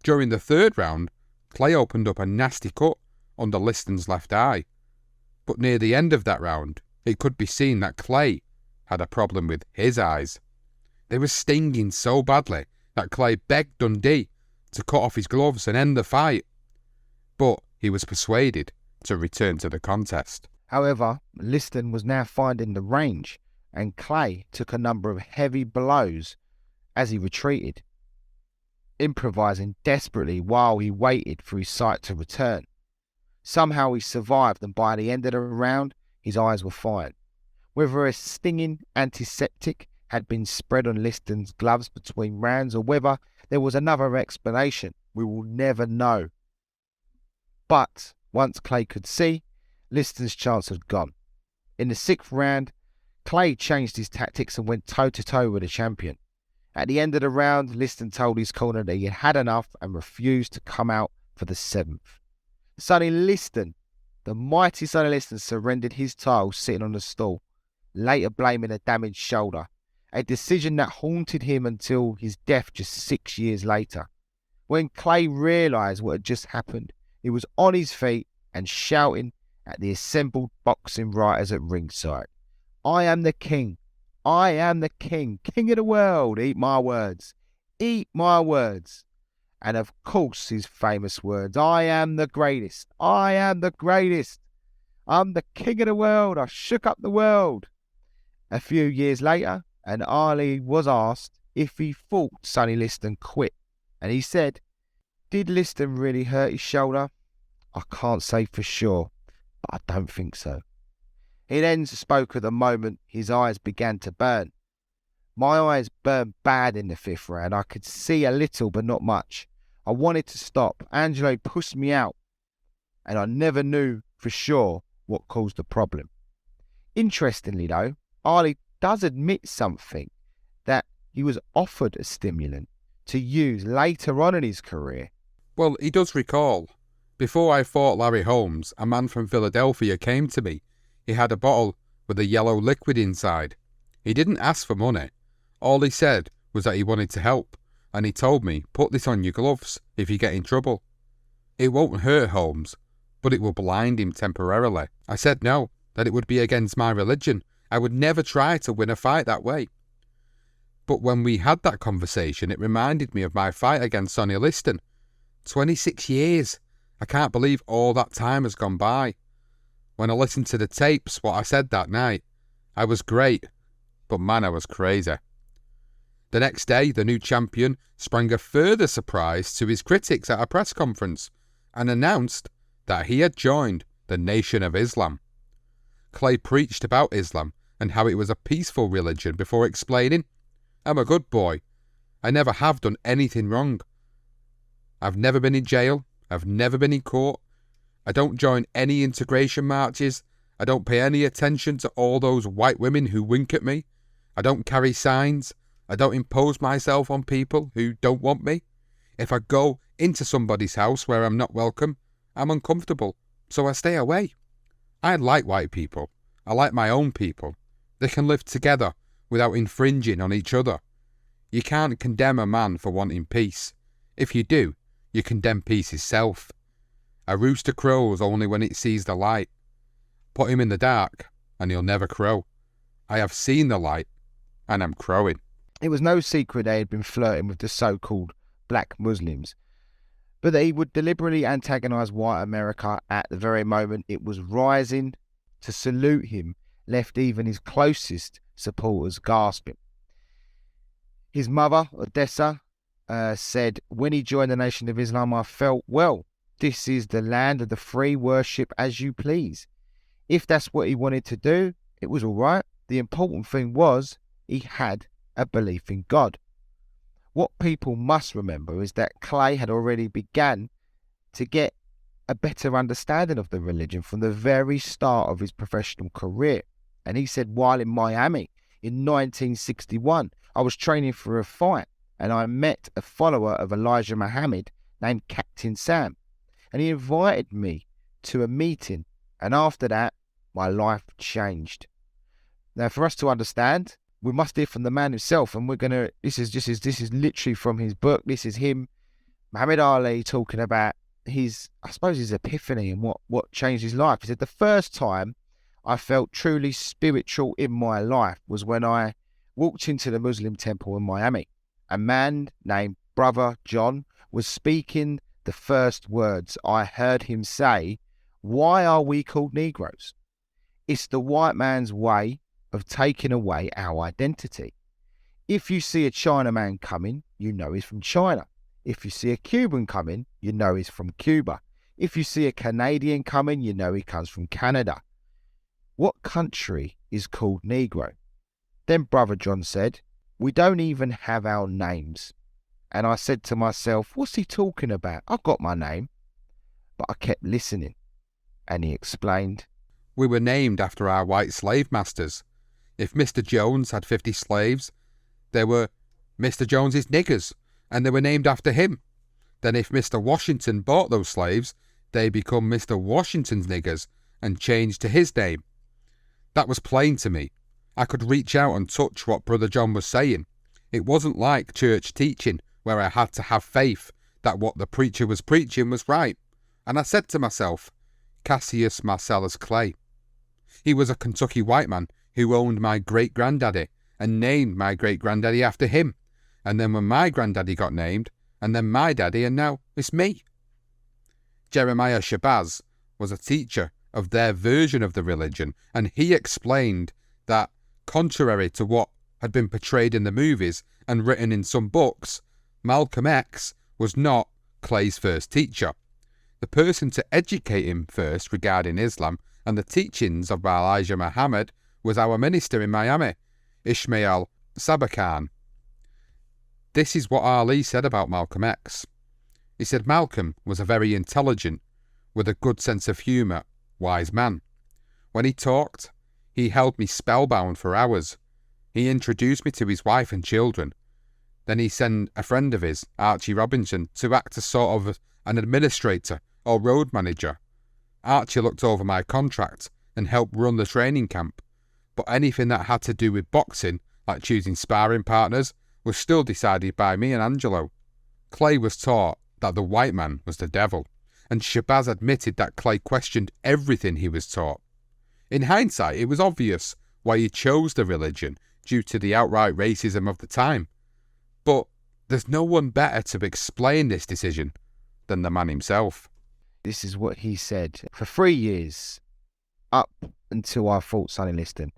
Speaker 1: During the third round, Clay opened up a nasty cut under Liston's left eye, but near the end of that round, it could be seen that Clay had a problem with his eyes. They were stinging so badly that Clay begged Dundee to cut off his gloves and end the fight, but he was persuaded to return to the contest.
Speaker 2: However, Liston was now finding the range, and Clay took a number of heavy blows as he retreated, improvising desperately while he waited for his sight to return. Somehow he survived, and by the end of the round, his eyes were fine. Whether a stinging antiseptic had been spread on Liston's gloves between rounds, or whether there was another explanation, we will never know. But once Clay could see, Liston's chance had gone. In the 6th round, Clay changed his tactics and went toe-to-toe with the champion. At the end of the round, Liston told his corner that he had had enough and refused to come out for the 7th. Sonny Liston, the mighty Sonny Liston, surrendered his title sitting on the stool, later blaming a damaged shoulder, a decision that haunted him until his death just 6 years later. When Clay realised what had just happened, he was on his feet and shouting at the assembled boxing writers at ringside, "I am the king. I am the king. King of the world. Eat my words. Eat my words." And of course his famous words, "I am the greatest. I am the greatest. I'm the king of the world. I shook up the world." A few years later, and Ali was asked if he thought Sonny Liston quit, and he said, "Did Liston really hurt his shoulder? I can't say for sure, but I don't think so." He then spoke at the moment his eyes began to burn. "My eyes burned bad in the 5th round. I could see a little, but not much. I wanted to stop. Angelo pushed me out, and I never knew for sure what caused the problem." Interestingly, though, Ali does admit something, that he was offered a stimulant to use later on in his career.
Speaker 1: Well, he does recall, before I fought Larry Holmes, a man from Philadelphia came to me. He had a bottle with a yellow liquid inside. He didn't ask for money. All he said was that he wanted to help, and he told me, "Put this on your gloves if you get in trouble. It won't hurt Holmes, but it will blind him temporarily." I said no, that it would be against my religion. I would never try to win a fight that way. But when we had that conversation, it reminded me of my fight against Sonny Liston. 26 years. I can't believe all that time has gone by. When I listened to the tapes, what I said that night, I was great, but man, I was crazy. The next day, the new champion sprang a further surprise to his critics at a press conference and announced that he had joined the Nation of Islam. Clay preached about Islam and how it was a peaceful religion before explaining, "I'm a good boy. I never have done anything wrong. I've never been in jail. I've never been in court. I don't join any integration marches. I don't pay any attention to all those white women who wink at me. I don't carry signs. I don't impose myself on people who don't want me. If I go into somebody's house where I'm not welcome, I'm uncomfortable, so I stay away. I like white people. I like my own people. They can live together without infringing on each other. You can't condemn a man for wanting peace. If you do, you condemn peace itself. A rooster crows only when it sees the light. Put him in the dark, and he'll never crow. I have seen the light, and I'm crowing."
Speaker 2: It was no secret they had been flirting with the so-called black Muslims, but that he would deliberately antagonise white America at the very moment it was rising to salute him left even his closest supporters gasping. His mother, Odessa, said, "When he joined the Nation of Islam, I felt, well, this is the land of the free, worship as you please. If that's what he wanted to do, it was all right. The important thing was he had a belief in God." What people must remember is that Clay had already begun to get a better understanding of the religion from the very start of his professional career. And he said, while in Miami in 1961, I was training for a fight and I met a follower of Elijah Muhammad named Captain Sam. And he invited me to a meeting. And after that, my life changed. Now, for us to understand, we must hear from the man himself, and this is literally from his book. This is him, Muhammad Ali, talking about his epiphany and what changed his life. He said, "The first time I felt truly spiritual in my life was when I walked into the Muslim temple in Miami. A man named Brother John was speaking the first words. I heard him say, 'Why are we called Negroes? It's the white man's way of taking away our identity. If you see a Chinaman coming, you know he's from China. If you see a Cuban coming, you know he's from Cuba. If you see a Canadian coming, you know he comes from Canada. What country is called Negro?' Then Brother John said, 'We don't even have our names.' And I said to myself, what's he talking about? I've got my name." But I kept listening. And he explained,
Speaker 1: "We were named after our white slave masters. If Mr. Jones had 50 slaves, they were Mr. Jones's niggers, and they were named after him. Then if Mr. Washington bought those slaves, they become Mr. Washington's niggers and changed to his name. That was plain to me. I could reach out and touch what Brother John was saying. It wasn't like church teaching, where I had to have faith that what the preacher was preaching was right. And I said to myself, Cassius Marcellus Clay. He was a Kentucky white man who owned my great-granddaddy and named my great-granddaddy after him. And then when my granddaddy got named, and then my daddy, and now it's me." Jeremiah Shabazz was a teacher of their version of the religion, and he explained that Contrary to what had been portrayed in the movies and written in some books, Malcolm X was not Clay's first teacher. The person to educate him first regarding Islam and the teachings of Elijah Muhammad was our minister in Miami, Ishmael Sabakan. This is what Ali said about Malcolm X. He said Malcolm was a very intelligent, with a good sense of humour, wise man. When he talked, he held me spellbound for hours. He introduced me to his wife and children. Then he sent a friend of his, Archie Robinson, to act as sort of an administrator or road manager. Archie looked over my contract and helped run the training camp, but anything that had to do with boxing, like choosing sparring partners, was still decided by me and Angelo. Clay was taught that the white man was the devil, and Shabazz admitted that Clay questioned everything he was taught. In hindsight, it was obvious why he chose the religion due to the outright racism of the time. But there's no one better to explain this decision than the man himself.
Speaker 2: This is what he said. For 3 years, up until I thought Sonny Liston,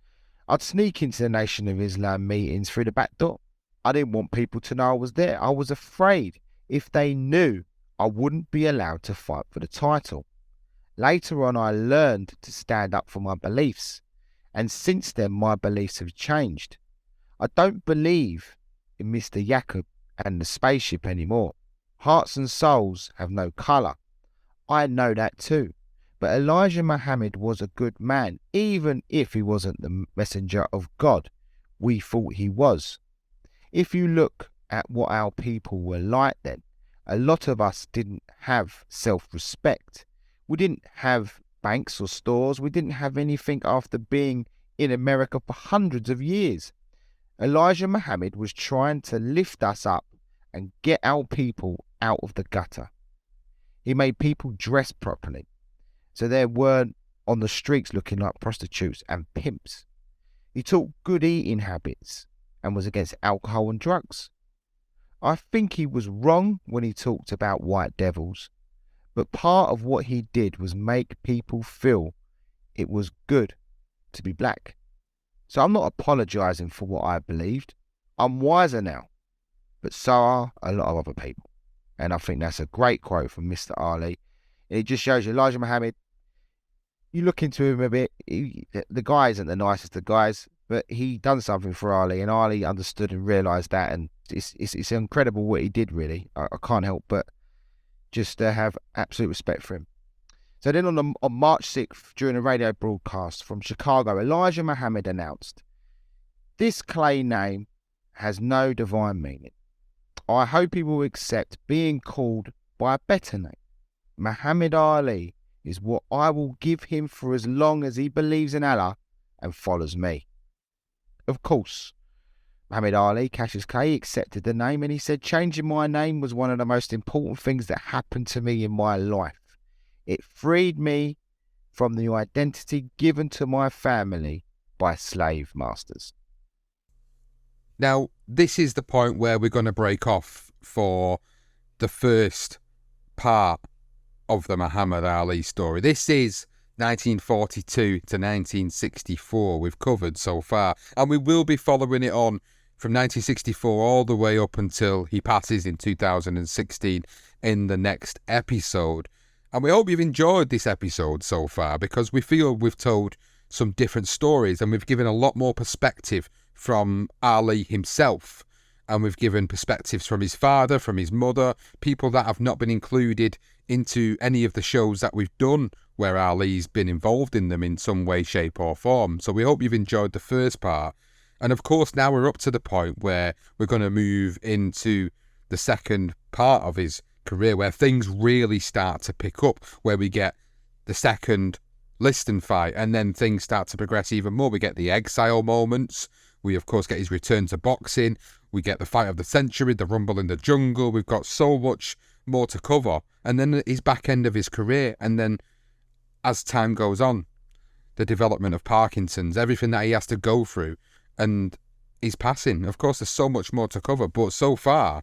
Speaker 2: I'd sneak into the Nation of Islam meetings through the back door. I didn't want people to know I was there. I was afraid if they knew, I wouldn't be allowed to fight for the title. Later on, I learned to stand up for my beliefs, and since then my beliefs have changed. I don't believe in Mr. Jacob and the spaceship anymore. Hearts and souls have no colour. I know that too. But Elijah Muhammad was a good man, even if he wasn't the messenger of God we thought he was. If you look at what our people were like then, a lot of us didn't have self-respect. We didn't have banks or stores. We didn't have anything after being in America for hundreds of years. Elijah Muhammad was trying to lift us up and get our people out of the gutter. He made people dress properly, so they weren't on the streets looking like prostitutes and pimps. He taught good eating habits and was against alcohol and drugs. I think he was wrong when he talked about white devils, but part of what he did was make people feel it was good to be black. So I'm not apologising for what I believed. I'm wiser now, but so are a lot of other people. And I think that's a great quote from Mr. Ali. It just shows you Elijah Muhammad, you look into him a bit, the guy isn't the nicest of guys, but he done something for Ali, and Ali understood and realised that, and it's incredible what he did, really. I can't help but just have absolute respect for him. So then on March 6th, during a radio broadcast from Chicago, Elijah Muhammad announced, "This Clay name has no divine meaning. I hope he will accept being called by a better name. Muhammad Ali is what I will give him for as long as he believes in Allah and follows me." Of course, Muhammad Ali, Cassius Clay, accepted the name, and he said, "Changing my name was one of the most important things that happened to me in my life. It freed me from the identity given to my family by slave masters."
Speaker 1: Now, this is the point where we're going to break off for the first part of the Muhammad Ali story. This is 1942 to 1964 we've covered so far, and we will be following it on from 1964 all the way up until he passes in 2016 in the next episode. And we hope you've enjoyed this episode so far, because we feel we've told some different stories and we've given a lot more perspective from Ali himself, and we've given perspectives from his father, from his mother, people that have not been included into any of the shows that we've done where Ali's been involved in them in some way, shape or form. So we hope you've enjoyed the first part. And of course, now we're up to the point where we're going to move into the second part of his career, where things really start to pick up, where we get the second Liston fight, and then things start to progress even more. We get the exile moments. We, of course, get his return to boxing. We get the fight of the century, the Rumble in the Jungle. We've got so much more to cover. And then his back end of his career. And then as time goes on, the development of Parkinson's, everything that he has to go through, and his passing. Of course, there's so much more to cover. But so far,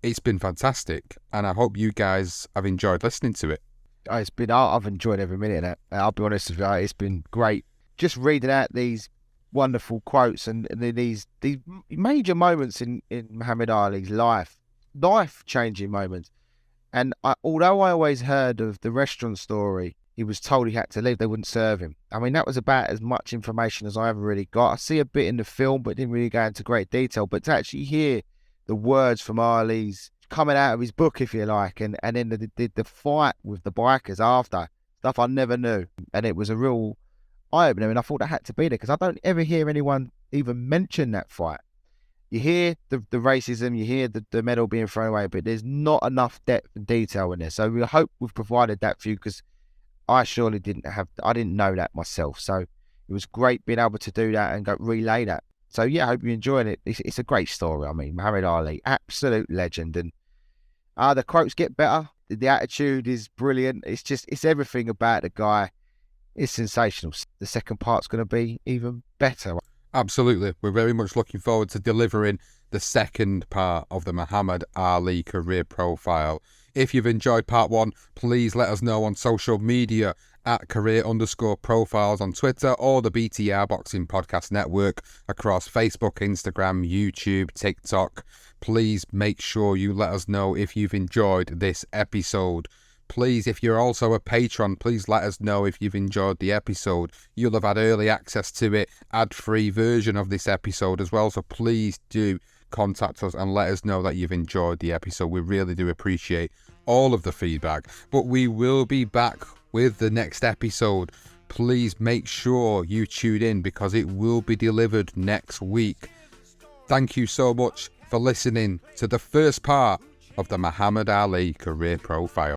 Speaker 1: it's been fantastic. And I hope you guys have enjoyed listening to it.
Speaker 2: I've enjoyed every minute of that. I'll be honest with you, it's been great. Just reading out these wonderful quotes and these major moments in Muhammad Ali's life changing moments. And although I always heard of the restaurant story, he was told he had to leave, they wouldn't serve him. I mean, that was about as much information as I ever really got. I see a bit in the film, but didn't really go into great detail. But to actually hear the words from Ali's coming out of his book, if you like, and then the fight with the bikers after, stuff I never knew. And it was a real eye-opener, and I thought that had to be there because I don't ever hear anyone even mention that fight. You hear the racism, you hear the medal being thrown away, but there's not enough depth and detail in there. So we hope we've provided that for you, because I surely I didn't know that myself. So it was great being able to do that and go relay that. So yeah, I hope you enjoyed it. It's a great story. I mean, Muhammad Ali, absolute legend. And the quotes get better. The attitude is brilliant. It's everything about the guy. It's sensational. The second part's going to be even better.
Speaker 1: Absolutely. We're very much looking forward to delivering the second part of the Muhammad Ali career profile. If you've enjoyed part one, please let us know on social media at career_profiles on Twitter, or the BTR Boxing Podcast Network across Facebook, Instagram, YouTube, TikTok. Please make sure you let us know if you've enjoyed this episode. Please, if you're also a patron, please let us know if you've enjoyed the episode. You'll have had early access to it, ad-free version of this episode as well. So please do contact us and let us know that you've enjoyed the episode. We really do appreciate all of the feedback. But we will be back with the next episode. Please make sure you tune in, because it will be delivered next week. Thank you so much for listening to the first part of the Muhammad Ali career profile.